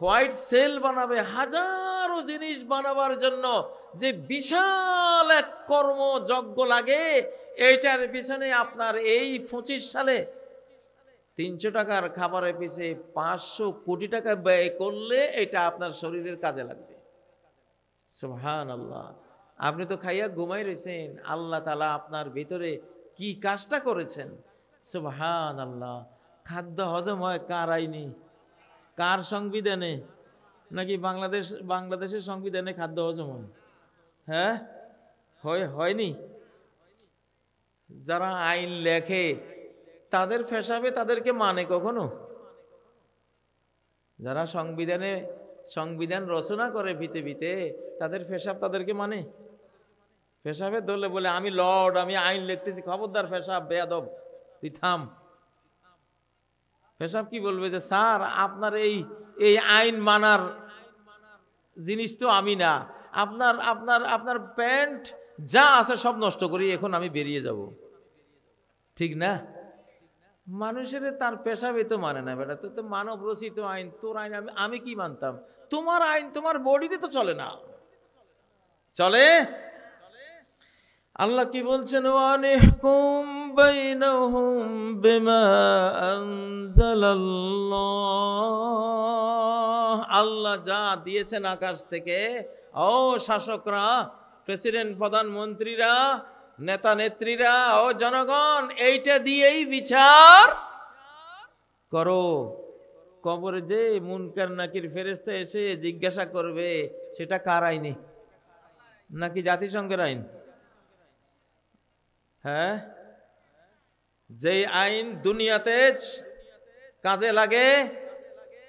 হোয়াইট সেল বানাবে, হাজারো জিনিস বানাবার জন্য যে বিশাল এক কর্মযজ্ঞ লাগে, এইটার পিছনে আপনার এই 25 সালে 300 টাকার খাবারের পিছে 500 কোটি টাকা ব্যয় করলে এটা আপনার শরীরের কাজে লাগবে। সুবহানাল্লাহ। আপনি তো খাইয়া ঘুমাই রয়েছেন, আল্লাহ তাআলা আপনার ভিতরে কি কাজটা করেছেন। সুবহানাল্লাহ। খাদ্য হজম হয় কার আইনি? কার সংবিধানে? নাকি বাংলাদেশের সংবিধানে খাদ্য হজম হয়? হ্যাঁ, হয়নি। যারা আইন লেখে তাদের ফেসাবে তাদেরকে মানে কখনো? যারা সংবিধান রচনা করে ভিতে তাদের ফেসাব তাদেরকে মানে? ফেসাবে ধরলে বলে আমি লর্ড, আমি আইন লিখতেছি, খবরদার ফেসাব বেয়াদব, তুই থাম। ফেসাব কি বলবে যে স্যার আপনার এই আইন মানার জিনিস তো আমি না, আপনার প্যান্ট যা আছে সব নষ্ট করি, এখন আমি বেরিয়ে যাব। ঠিক না? মানুষের তার পেশাবে তো মানে না বেটা, তো মানব রচিত আইন, তোর আইন আমি কি মানতাম? তোমার আইন তোমার বডিতে তো চলে না, চলে। আল্লাহ কি বলছেন? ওয়ানিহকুম বাইনাহুম বিমা আনজালাল্লাহ। আল্লাহ যা দিয়েছেন আকাশ থেকে, ও শাসকরা, প্রেসিডেন্ট, প্রধানমন্ত্রীরা, নেতা নেত্রীরা, ও জনগণ, এইটা দিয়েই বিচার করো। কবরে যে মুনকার নাকির ফেরেশতা এসে জিজ্ঞাসা করবে, সেটা কার আইনে? নাকি জাতিসংঘের আইন? হ্যাঁ, যেই আইন দুনিয়াতে কাজে লাগে,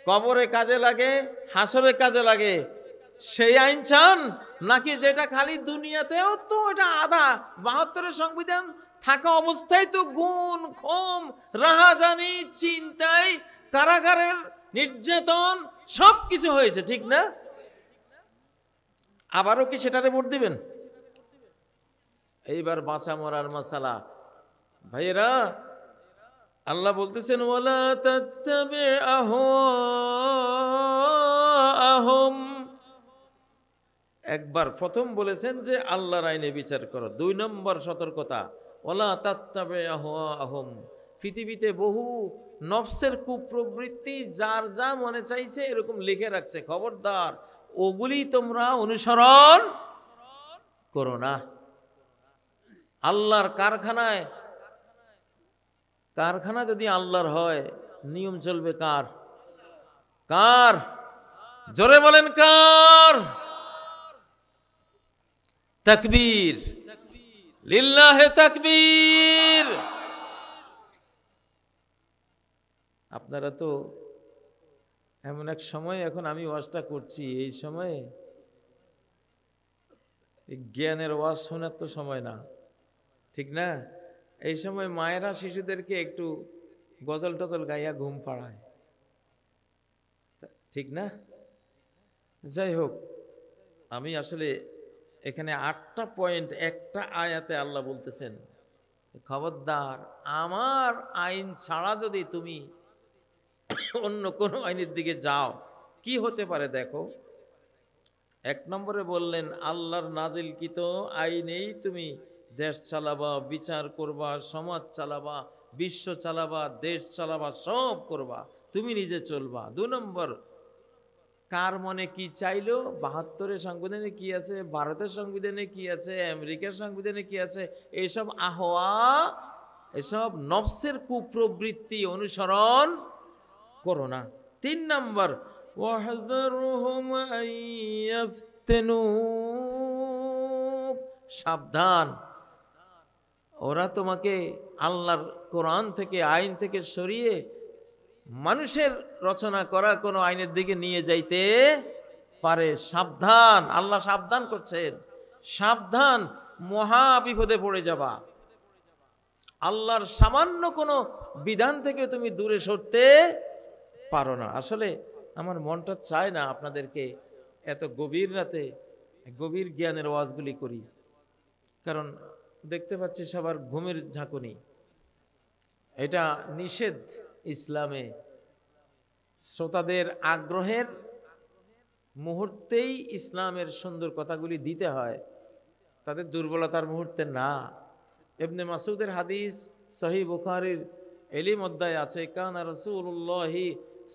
কবরে কাজে লাগে, হাসরে কাজে লাগে, সেই আইন চান? নাকি যেটা খালি দুনিয়াতেও তো এটা আধা 72-এর সংবিধান থাকা অবস্থায় তো গুণ খুন রাহাজানি চিন্তায় কারাগারের নির্যাতন সব কিছু হয়েছে, ঠিক না? আবারও কি সেটারে ভোট দিবেন? এইবার বাঁচা মরার মাসালা। ভাইয়েরা, আল্লাহ বলতেছেন ওয়ালা তাত্তাবি আহওয়াহুম। একবার প্রথম বলেছেন যে আল্লাহর আইনে বিচার করো। 2 নম্বর সতর্কতা, ওয়ালা তাত্তাবি আহওয়াহুম। পৃথিবীতে বহু নফসের কুপ্রবৃত্তি যার যা মনে চাইছে এরকম লিখে রাখছে, খবরদার ওগুলি তোমরা অনুসরণ করো না। আল্লাহর কারখানা যদি আল্লাহর হয়, নিয়ম চলবে কার? কার? জোরে বলেন কার? তাকবীর, লিল্লাহে তাকবীর। আপনারা তো এমন এক সময়, এখন আমি ওয়াজটা করছি, এই সময়ে জ্ঞানের ওয়াজ শোনার তো সময় না, ঠিক না? এই সময় মায়েরা শিশুদেরকে একটু গজল টজল গাইয়া ঘুম পাড়ায়, ঠিক না? যাই হোক, আমি আসলে এখানে 8টা পয়েন্ট, একটা আয়াতে আল্লাহ বলতেছেন খবরদার আমার আইন ছাড়া যদি তুমি অন্য কোনো আইনের দিকে যাও, কি হতে পারে দেখো। 1 নম্বরে বললেন আল্লাহর নাজিলকৃত আইনেই তুমি দেশ চালাবা, বিচার করবা, সমাজ চালাবা, বিশ্ব চালাবা, দেশ চালাবা, সব করবা, তুমি নিজে চলবা। 2 নম্বর, কার মনে কি চাইলো, 72-এর সংবিধানে কি আছে, ভারতের সংবিধানে কি আছে, আমেরিকার সংবিধানে কি আছে, এইসব আহওয়া, এসব নফসের কুপ্রবৃত্তি অনুসরণ করো না। 3 নম্বর, ওয়াহযারহুম আন ইফতিনুক সাবধান, ওরা তোমাকে আল্লাহর কোরআন থেকে, আইন থেকে সরিয়ে মানুষের রচনা করা কোনো আইনের দিকে নিয়ে যাইতে পারে। সাবধান, আল্লাহ সাবধান করছেন, সাবধান, মহা বিপদে পড়ে যাবা। আল্লাহর সামান্য কোনো বিধান থেকে তুমি দূরে সরতে পারো না। আসলে আমার মনটা চায় না আপনাদেরকে এত গভীর রাতে গভীর জ্ঞানের ওয়াজগুলি করি, কারণ দেখতে পাচ্ছি সবার ঘুমের ঝাঁকুনি। এটা নিষেধ ইসলামে। শ্রোতাদের আগ্রহের মুহূর্তেই ইসলামের সুন্দর কথাগুলি দিতে হয়, তাদের দুর্বলতার মুহূর্তে না। ইবনে মাসউদের হাদিস সহিহ বুখারীর ইলম অধ্যায় আছে, কানা রাসূলুল্লাহি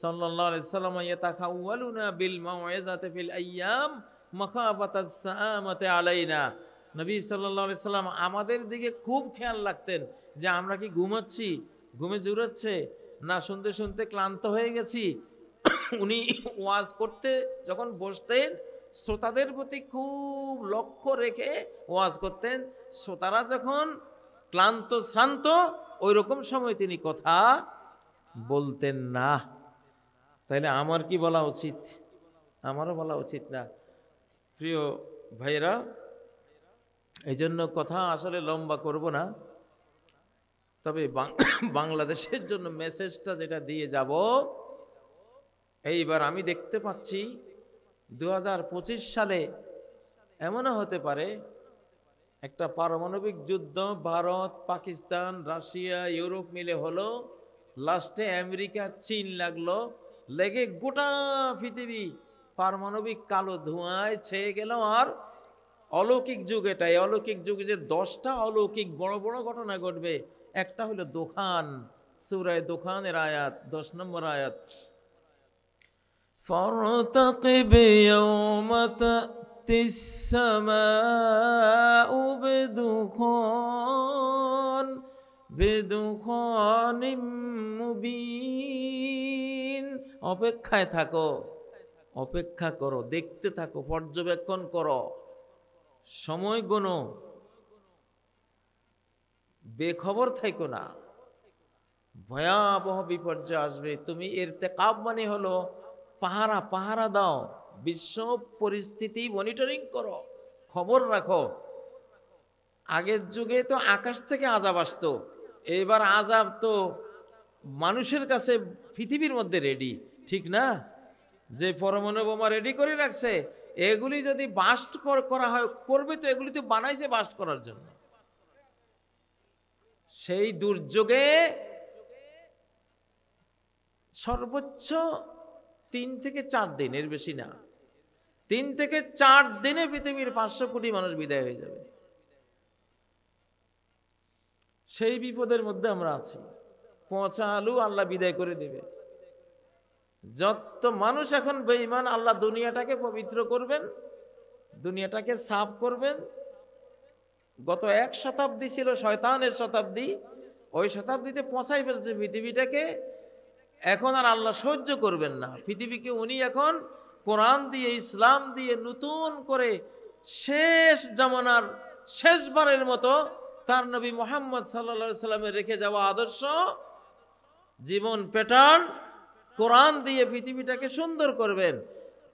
সাল্লাল্লাহু আলাইহি ওয়াসাল্লাম ইয়াতাখাওয়ালুনা বিল মাউইযাতি ফিল আইয়াম মাখাফাতাস সাআমাতি আলাইনা। নবী সাল্লাল্লাহু আলাইহি সাল্লাম আমাদের দিকে খুব খেয়াল রাখতেন যে আমরা কি ঘুমাচ্ছি, ঘুমে জুড়াচ্ছে না, শুনতে শুনতে ক্লান্ত হয়ে গেছি। উনি ওয়াজ করতে যখন বসতেন শ্রোতাদের প্রতি খুব লক্ষ্য রেখে ওয়াজ করতেন। শ্রোতারা যখন ক্লান্ত শ্রান্ত ওই রকম সময় তিনি কথা বলতেন না। তাইলে আমার কি বলা উচিত? আমারও বলা উচিত না। প্রিয় ভাইরা, এই জন্য কথা আসলে লম্বা করব না, তবে বাংলাদেশের জন্য মেসেজটা যেটা দিয়ে যাব, এইবার আমি দেখতে পাচ্ছি 2025 সালে এমনও হতে পারে একটা পারমাণবিক যুদ্ধ ভারত, পাকিস্তান, রাশিয়া, ইউরোপ মিলে হলো, লাস্টে আমেরিকা, চীন লাগলো, লেগে গোটা পৃথিবী পারমাণবিক কালো ধোঁয়ায় ছেয়ে গেল। আর অলৌকিক যুগ, এটা এই অলৌকিক যুগে যে 10টা অলৌকিক বড় বড় ঘটনা ঘটবে, একটা হলো দোখান। সূরা দোখানের আয়াত 10 নম্বর আয়াত, ফারতাকিব ইয়াওমা তা'তিস সামাউ বিদুখানিম মুবিন। অপেক্ষায় থাকো, অপেক্ষা করো, দেখতে থাকো, পর্যবেক্ষণ করো, সময় গুনো, বেখবর থাইকো না। ভয়াবহ বিপর্যয় আসবে। তুমি ইরতিকাব মানে হলো পাহারা, পাহারা দাও, বিশ্ব পরিস্থিতি মনিটরিং করো, খবর রাখো। আগের যুগে তো আকাশ থেকে আযাব আসতো, এবার আযাব তো মানুষের কাছে পৃথিবীর মধ্যে রেডি, ঠিক না? যে পরমাণু বোমা রেডি করে রাখছে, এগুলি যদি বাস্ট করা হয়, করবে তো, এগুলি তো বানাইছে বাস্ট করার জন্য। সেই দুর্যোগে সর্বোচ্চ 3 থেকে 4 দিন, এর বেশি না, 3 থেকে 4 দিনে পৃথিবীর 500 কোটি মানুষ বিদায় হয়ে যাবে। সেই বিপদের মধ্যে আমরা আছি। পচা আলু আল্লাহ বিদায় করে দেবে। যত মানুষ এখন বেঈমান, আল্লাহ দুনিয়াটাকে পবিত্র করবেন, দুনিয়াটাকে সাফ করবেন। গত 1 শতাব্দী ছিল শয়তানের শতাব্দী, ওই শতাব্দীতে পচাই ফেলছে পৃথিবীটাকে। এখন আর আল্লাহ সহ্য করবেন না পৃথিবীকে। উনি এখন কোরআন দিয়ে, ইসলাম দিয়ে নতুন করে শেষ জামানার শেষবারের মতো তার নবী মুহাম্মদ সাল্লাল্লাহু আলাইহি সাল্লামের রেখে যাওয়া আদর্শ জীবন প্যাটার্ন কোরআন দিয়ে পৃথিবীটাকে সুন্দর করবেন।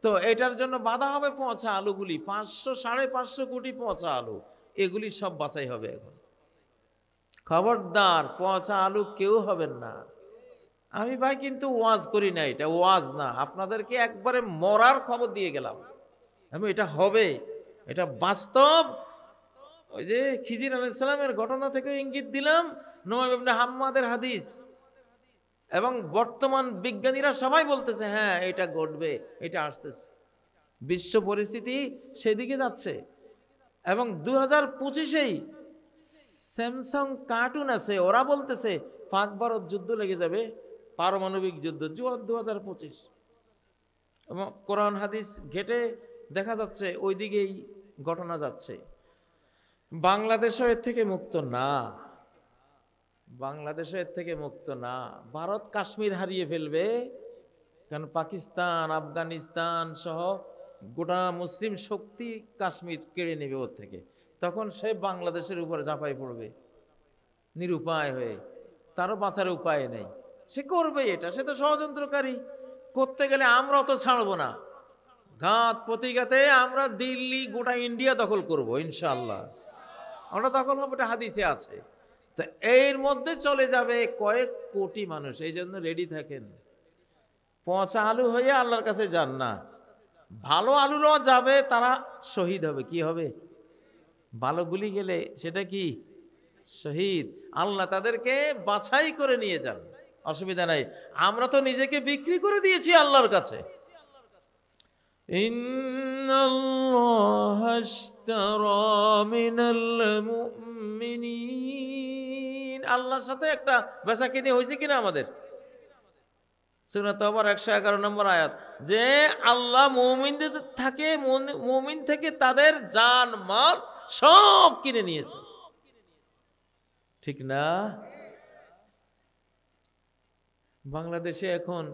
তো এটার জন্য বাধা হবে পচা আলুগুলি, 500-550 কোটি পচা আলু, এগুলি সব বাছাই হবে এখন। খবরদার, পচা আলু কেউ হবেন না। আমি ভাই কিন্তু ওয়াজ করি না, এটা ওয়াজ না, আপনাদেরকে একবারে মরার খবর দিয়ে গেলাম। আমি এটা হবে, এটা বাস্তব। ওই যে খিজির আলাইহিস সালামের ঘটনা থেকে ইঙ্গিত দিলাম, নুআইম ইবনে হাম্মাদের হাদিস, এবং বর্তমান বিজ্ঞানীরা সবাই বলতেছে হ্যাঁ এটা ঘটবে, এটা আসতেছে। বিশ্ব পরিস্থিতি সেদিকে যাচ্ছে। এবং 2025-এই স্যামসাং কার্টুন আছে, ওরা বলতেছে পাক ভারত যুদ্ধ লেগে যাবে, পারমাণবিক যুদ্ধ, 2025। এবং কোরআন হাদিস ঘেটে দেখা যাচ্ছে ওই দিকেই ঘটনা যাচ্ছে। বাংলাদেশও এর থেকে মুক্ত না, বাংলাদেশও এর থেকে মুক্ত না। ভারত কাশ্মীর হারিয়ে ফেলবে, কারণ পাকিস্তান, আফগানিস্তান সহ গোটা মুসলিম শক্তি কাশ্মীর কেড়ে নেবে ওর থেকে। তখন সে বাংলাদেশের উপরে ঝাঁপাই পড়বে নিরুপায় হয়ে, তারও বাঁচার উপায় নেই, সে করবে এটা, সে তো ষড়যন্ত্রকারী। করতে গেলে আমরা অত ছাড়বো না, ঘাত প্রতিঘাতে আমরা দিল্লি গোটা ইন্ডিয়া দখল করব ইনশাআল্লাহ, আমরা দখল হবো, এটা হাদিসে আছে। তো এর মধ্যে চলে যাবে কয়েক কোটি মানুষ, এই জন্য রেডি থাকেন। পচা আলু হয়ে আল্লাহর কাছে যান না, ভালো আলুরাও যাবে, তারা শহীদ হবে। কি হবে? ভালো গুলি গেলে সেটা কি শহীদ। আল্লাহ তাদেরকে বাছাই করে নিয়ে যান, অসুবিধা নাই। আমরা তো নিজেকে বিক্রি করে দিয়েছি আল্লাহর কাছে। ইন্নাল্লাহা আশতারা মিনাল মুমিনিন, আল্লাহর সাথে একটা বেচাকেনি হয়েছে কিনা আমাদের? সূরা তাওবার 111 নম্বর আয়াত, যে আল্লাহ মুমিন থেকে তাদের জান মাল সব কিনে নিয়েছে, ঠিক না? বাংলাদেশে এখন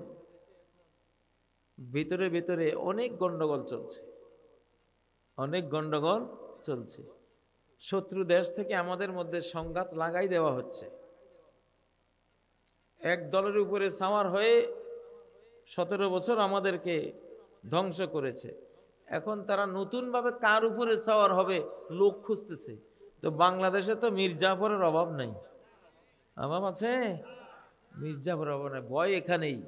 ভিতরে ভিতরে অনেক গন্ডগোল চলছে, অনেক গন্ডগোল চলছে। শত্রু দেশ থেকে আমাদের মধ্যে সংঘাত লাগাই দেওয়া হচ্ছে। এক দলের উপরে সাওয়ার হয়ে 17 বছর আমাদেরকে ধ্বংস করেছে। এখন তারা নতুনভাবে কার উপরে সাওয়ার হবে লোক খুঁজতেছে। তো বাংলাদেশে তো মির্জাফরের অভাব নাই, অভাব আছে? মির্জাফরের অভাব নাই, ভয় এখানেই।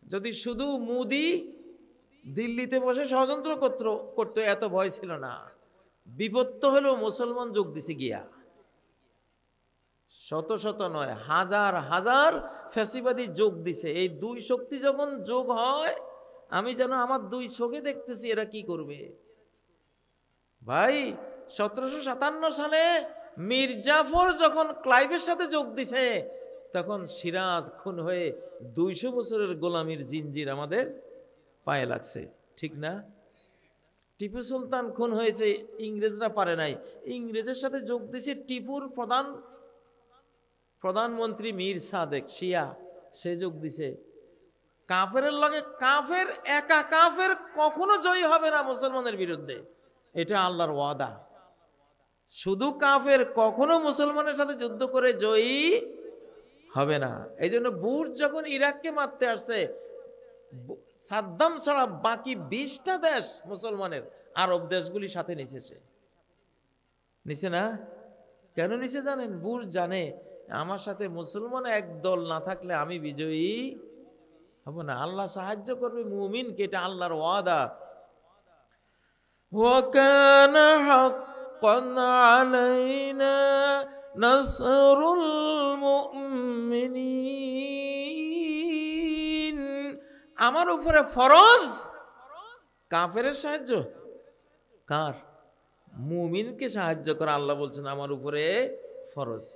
যদি শুধু মোদি দিল্লিতে বসে ষড়যন্ত্র করতো এত ভয় ছিল না। বিপদ তো হলো মুসলমান যোগ দিছে গিয়া, শত শত নয় হাজার হাজার ফ্যাসিবাদী যোগ দিছে। এই দুই শক্তি যখন যোগ হয়, আমি যেন আমার দুই চোখে দেখতেছি এরা কি করবে। ভাই 1757 সালে মির্জাফর যখন ক্লাইভের সাথে যোগ দিছে, তখন সিরাজ খুন হয়ে 200 বছরের গোলামির জিনজির আমাদের পায়ে লাগছে, ঠিক না? টিপু সুলতান খুন হয়েছে, ইংরেজরা পারে নাই, ইংরেজের সাথে যোগ দিছে টিপুর প্রধানমন্ত্রী মীর সাদেক শিয়া, সে যোগ দিছে। কাফেরের লগে কাফের, একা কাফের কখনো জয়ী হবে না মুসলমানের বিরুদ্ধে, এটা আল্লাহর ওয়াদা। শুধু কাফের কখনো মুসলমানের সাথে যুদ্ধ করে জয়ী হবে না। এই জন্য বুশ যখন ইরাককে মারতে আসছে, সাদ্দাম ছাড়া বাকি 20টা দেশ মুসলমানের আরব দেশগুলি সাথে নিচেছে, নিচে না? কেন নিচে জানেন? বুশ জানে আমার সাথে মুসলমান এক দল না থাকলে আমি বিজয়ী হব না। আল্লাহ সাহায্য করবে মুমিনকে, এটা আল্লাহর ওয়াদা। ওয়া কানা হাক্কান আলাইনা নাসরুল মুমিনিন, আমার উপরে ফরজ কাফেরের সাহায্য। কার? মুমিনকে সাহায্য করা আল্লাহ বলছেন আমার উপরে ফরজ।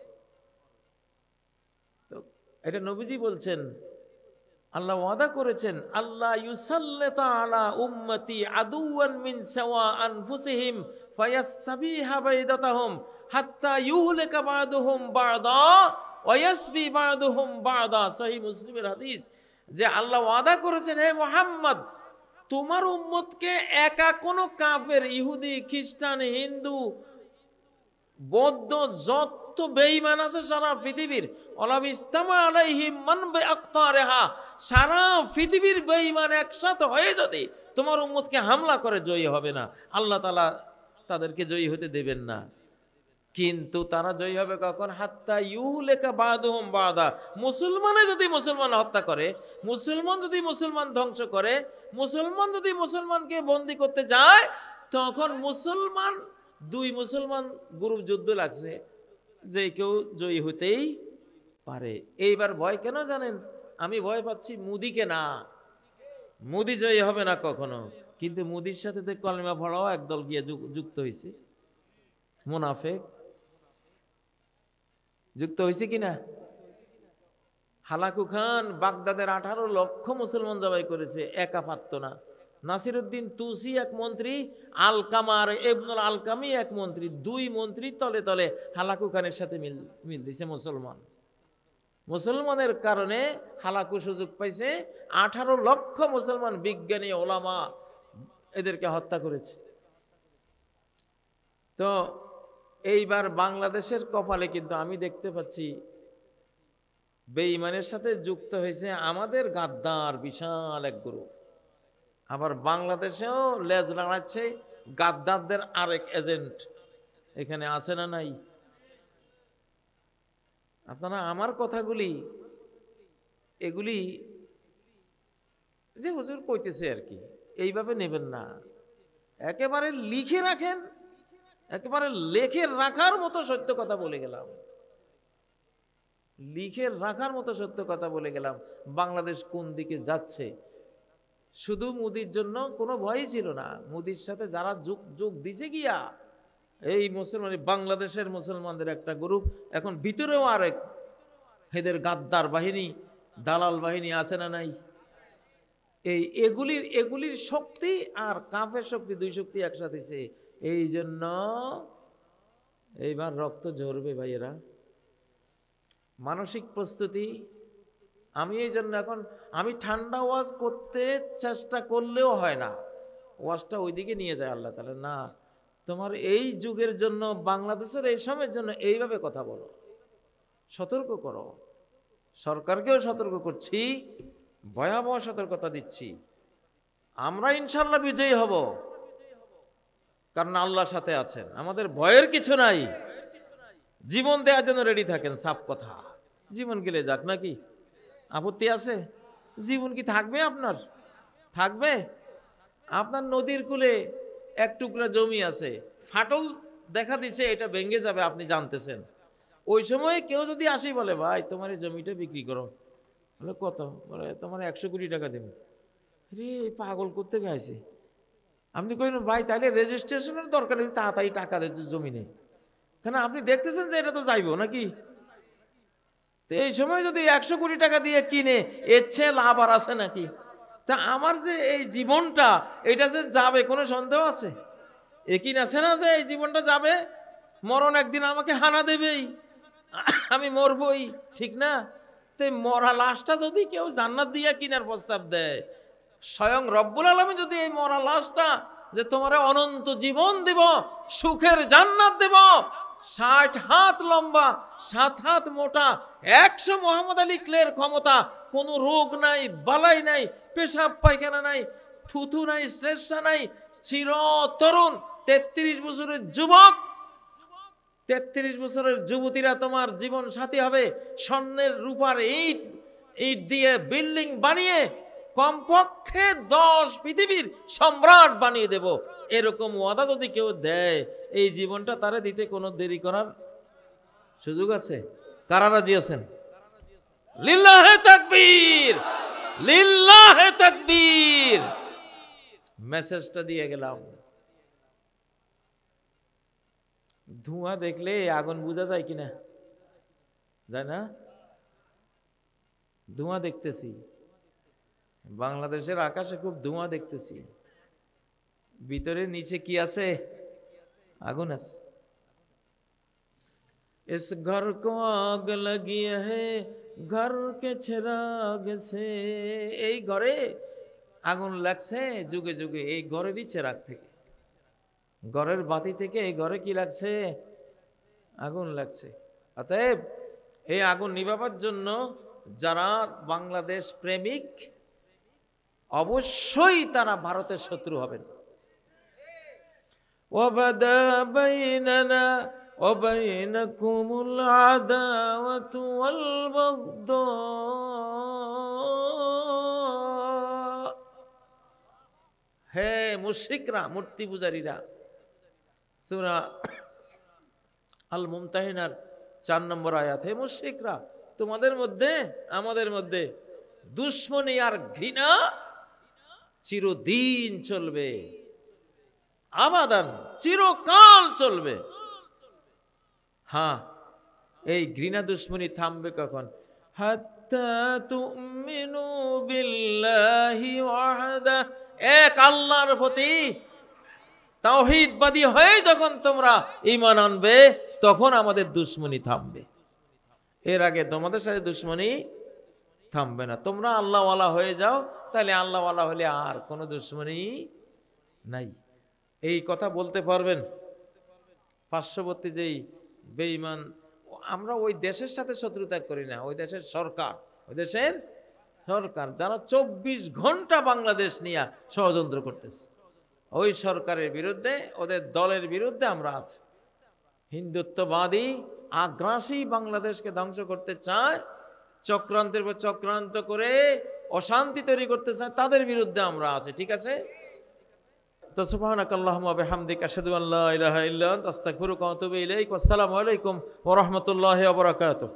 তো এটা নবীজি বলছেন, আল্লাহ ওয়াদা করেছেন, আল্লাহ ইউসাল্লিতা আলা উম্মতি আদুওয়ান মিন সাওয়া আনফুসিহিম ফায়াস্তাবিহা বাইদাতাহুম হাত্তা ইউহলিকা বা'দুহুম বা'দা ওয়া ইয়াসবি বা'দুহুম বা'দা। সহিহ মুসলিমের হাদিস, যে আল্লাহ ওয়াদা করেছেন, হে মুহাম্মদ, তোমার উম্মতকে একা কোনো কাফের, ইহুদি, খ্রিস্টান, হিন্দু, বৌদ্ধ, যত বেঈমান আছে সারা পৃথিবীর, সারা পৃথিবীর বেঈমান একসাথে হয়ে যদি তোমার উম্মতকে হামলা করে জয়ী হবে না, আল্লাহ তাআলা তাদেরকে জয়ী হতে দেবেন না। কিন্তু তারা জয়ী হবে কখন? হাত্তা ইউহলিকা বা'দুহুম বা'দা, মুসলমানে যদি মুসলমান হত্যা করে, মুসলমান যদি মুসলমান ধ্বংস করে, মুসলমান যদি মুসলমানকে বন্দী করতে যায়, তখন দুই মুসলমান গ্রুপ যুদ্ধ লাগছে, যে কেউ জয়ী হতেই পারে। এইবার ভয় কেন জানেন? আমি ভয় পাচ্ছি মুদিকে না, মুদি জয়ী হবে না কখনো। কিন্তু মুদির সাথে কলেমা পড়াও একদল গিয়ে যুক্ত হয়েছে, মুনাফিক যুক্ত হয়েছে কিনা? হালাকু খান বাগদাদের 18 লক্ষ মুসলমান জবাই করেছে, একা পারত না। নাসিরউদ্দিন তুসি এক মন্ত্রী, আলকামার ইবনুল আলকামি এক মন্ত্রী, 2 মন্ত্রী তলে তলে হালাকু খানের সাথে মিল দিছে মুসলমানের কারণে হালাকু সুযোগ পাইছে। 18 লক্ষ মুসলমান বিজ্ঞানী ওলামা এদেরকে হত্যা করেছে। তো এইবার বাংলাদেশের কপালে কিন্তু আমি দেখতে পাচ্ছি বেঈমানের সাথে যুক্ত হয়েছে আমাদের গাদ্দার বিশাল এক গ্রুপ। আবার বাংলাদেশেও লেজ লাগাচ্ছে গাদ্দারদের আরেক এজেন্ট এখানে আছে না নাই? আপনারা আমার কথাগুলি এগুলি যে হুজুর কইতেছে আর কি এইভাবে নেবেন না, একেবারে লিখে রাখেন, একেবারে লেখে রাখার মতো সত্য কথা বলে গেলাম, লিখে রাখার মতো সত্য কথা বলে গেলাম। বাংলাদেশ কোন দিকে যাচ্ছে, শুধু মোদির জন্য কোনো ভয়ই ছিল না। মোদির সাথে যারা যোগ দিছে গিয়া এই মুসলমান বাংলাদেশের মুসলমানদের একটা গ্রুপ, এখন ভিতরেও আরেক এদের গাদ্দার বাহিনী, দালাল বাহিনী আছে না নাই? এগুলির শক্তি আর কাফের শক্তি, দুই শক্তি একসাথে হয়েছে। এই জন্য এইবার রক্ত ঝরবে ভাইয়েরা, মানসিক প্রস্তুতি। আমি এই জন্য এখন আমি ঠান্ডা ওয়াজ করতে চেষ্টা করলেও হয় না, ওয়াজটা ওইদিকে নিয়ে যায় আল্লাহ তাআলা। না, তোমার এই যুগের জন্য, বাংলাদেশের এই সময়ের জন্য এইভাবে কথা বলো, সতর্ক করো। সরকারকেও সতর্ক করছি, ভয়াবহ সতর্কতা দিচ্ছি। আমরা ইনশাল্লাহ বিজয়ী হব, কারণ আল্লাহর সাথে আছেন, আমাদের ভয়ের কিছু নাই। জীবন দেওয়ার জন্য রেডি থাকেন, সাফ কথা। জীবন গেলে যাক, নাকি আপত্তি আছে? জীবন কি থাকবে আপনার? থাকবে? আপনার নদীর কূলে এক টুকরা জমি আছে, ফাটল দেখা দিছে, এটা ভেঙে যাবে, আপনি জানতেছেন। ওই সময় কেউ যদি আসি বলে, ভাই তোমার এই জমিটা বিক্রি করো, বলে কত? বলে তোমার 100 কোটি টাকা দেব। রে পাগল করতে গেছে। আপনি কইলেন, ভাই তাহলে রেজিস্ট্রেশনের দরকার নেই, তাড়াতাড়ি টাকা দে জমি নেই, কেন আপনি দেখতেছেন যে এটা তো যাইবো নাকি? তো এই সময় যদি 100 কোটি টাকা দিয়ে কিনে, এর চেয়ে লাভ আর আছে নাকি? তা আমার যে এই জীবনটা, এটা যে যাবে, কোনো সন্দেহ আছে? একই আছে না যে এই জীবনটা যাবে, মরণ একদিন আমাকে হানা দেবেই, আমি মরবই, ঠিক না? তো মরা লাশটা যদি কেউ জান্নাত দিয়া কিনার প্রস্তাব দেয়, স্বয়ং রব্বুল আলামিন যদি এই মরা লাশটা, যে তোমার অনন্ত জীবন দেব, সুখের জান্নাত দেব, 60 হাত লম্বা, 7 হাত মোটা, 100 মোহাম্মদ আলী ক্লের ক্ষমতা, কোনো রোগ নাই, বালাই নাই, পেশাব পায়খানা নাই, থুথু নাই, শ্লেষ্মা নাই, চির তরুণ 33 বছরের যুবক, 33 বছরের যুবতীরা তোমার জীবন সাথী হবে। স্বর্ণের রূপার ইট দিয়ে বিল্ডিং বানিয়ে কমপক্ষে 10 পৃথিবীর সম্রাট বানিয়ে দেব, এরকম ওয়াদা যদি কেউ দেয়, এই জীবনটা তারা দিতে কোনো দেরি করার সুযোগ আছে? কারা রাজি আছেন? লিল্লাহে তাকবীর, লিল্লাহে তাকবীর। মেসেজটা দিয়ে গেলাম। ধোঁয়া দেখলে আগুন বোঝা যায় কিনা? যায় না? ধোঁয়া দেখতেছি, বাংলাদেশের আকাশে খুব ধোঁয়া দেখতেছি, ভিতরে নিচে কি আছে? আগুন আছে। इस घर को आग लगी है घर के चिराग से, এই ঘরে আগুন লাগছে যুগে যুগে, এই ঘরেরই চিরাগ থেকে, ঘরের বাতি থেকে এই ঘরে কি লাগছে? আগুন লাগছে। অতএব এই আগুন নিভাবার জন্য যারা বাংলাদেশ প্রেমিক, অবশ্যই তারা ভারতের শত্রু হবেন। ওয়াবাদা বাইনানা ওয়া বাইনাকুমুল আদাওয়াতু ওয়াল বাগদা, হে মুশরিকরা, মূর্তি পূজারীরা। সূরা আল মুমতাহিনার 4 নম্বর আয়াত, হে মুশরিকরা, তোমাদের মধ্যে আমাদের মধ্যে দুশ্মনী আর ঘৃণা চিরদিন চলবে, আবাদান, চিরকাল চলবে। হ্যাঁ, এই ঘৃণা দুশ্মনী থামবে কখন? হাত্তা তুমিনু বিল্লাহি ওয়াহদা, এক আল্লাহর প্রতি তাওহীদবাদী হয়ে যখন তোমরা ঈমান আনবে, তখন আমাদের দুশ্মনী থামবে। এর আগে তোমাদের সাথে দুশ্মনী থামবে না। তোমরা আল্লাহওয়ালা হয়ে যাও, তাহলে আল্লাহওয়ালা হলে আর কোনো দুশ্মনী নাই। এই কথা বলতে পারবেন? পার্শ্ববর্তী যেই বেঈমান, আমরা ওই দেশের সাথে শত্রুতা করি না, ওই দেশের সরকার, ওই দেশের সরকার যারা 24 ঘন্টা বাংলাদেশ নিয়ে ষড়যন্ত্র করতেছে, ওই সরকারের বিরুদ্ধে, ওদের দলের বিরুদ্ধে আমরা আছি। হিন্দুত্ববাদী আগ্রাসী বাংলাদেশকে ধ্বংস করতে চায়, চক্রান্তের পর চক্রান্ত করে অশান্তি তৈরি করতে চায়, তাদের বিরুদ্ধে আমরা আছি। ঠিক আছে? তো সুবহানাকাল্লাহুম্মা ওয়া বিহামদিকা আশহাদু আল্লা ইলাহা ইল্লা আনতা আস্তাগফিরুকা ওয়া আতুবু ইলাইক। আসসালামু আলাইকুম ওয়া রাহমাতুল্লাহি ওয়া বারাকাতুহু।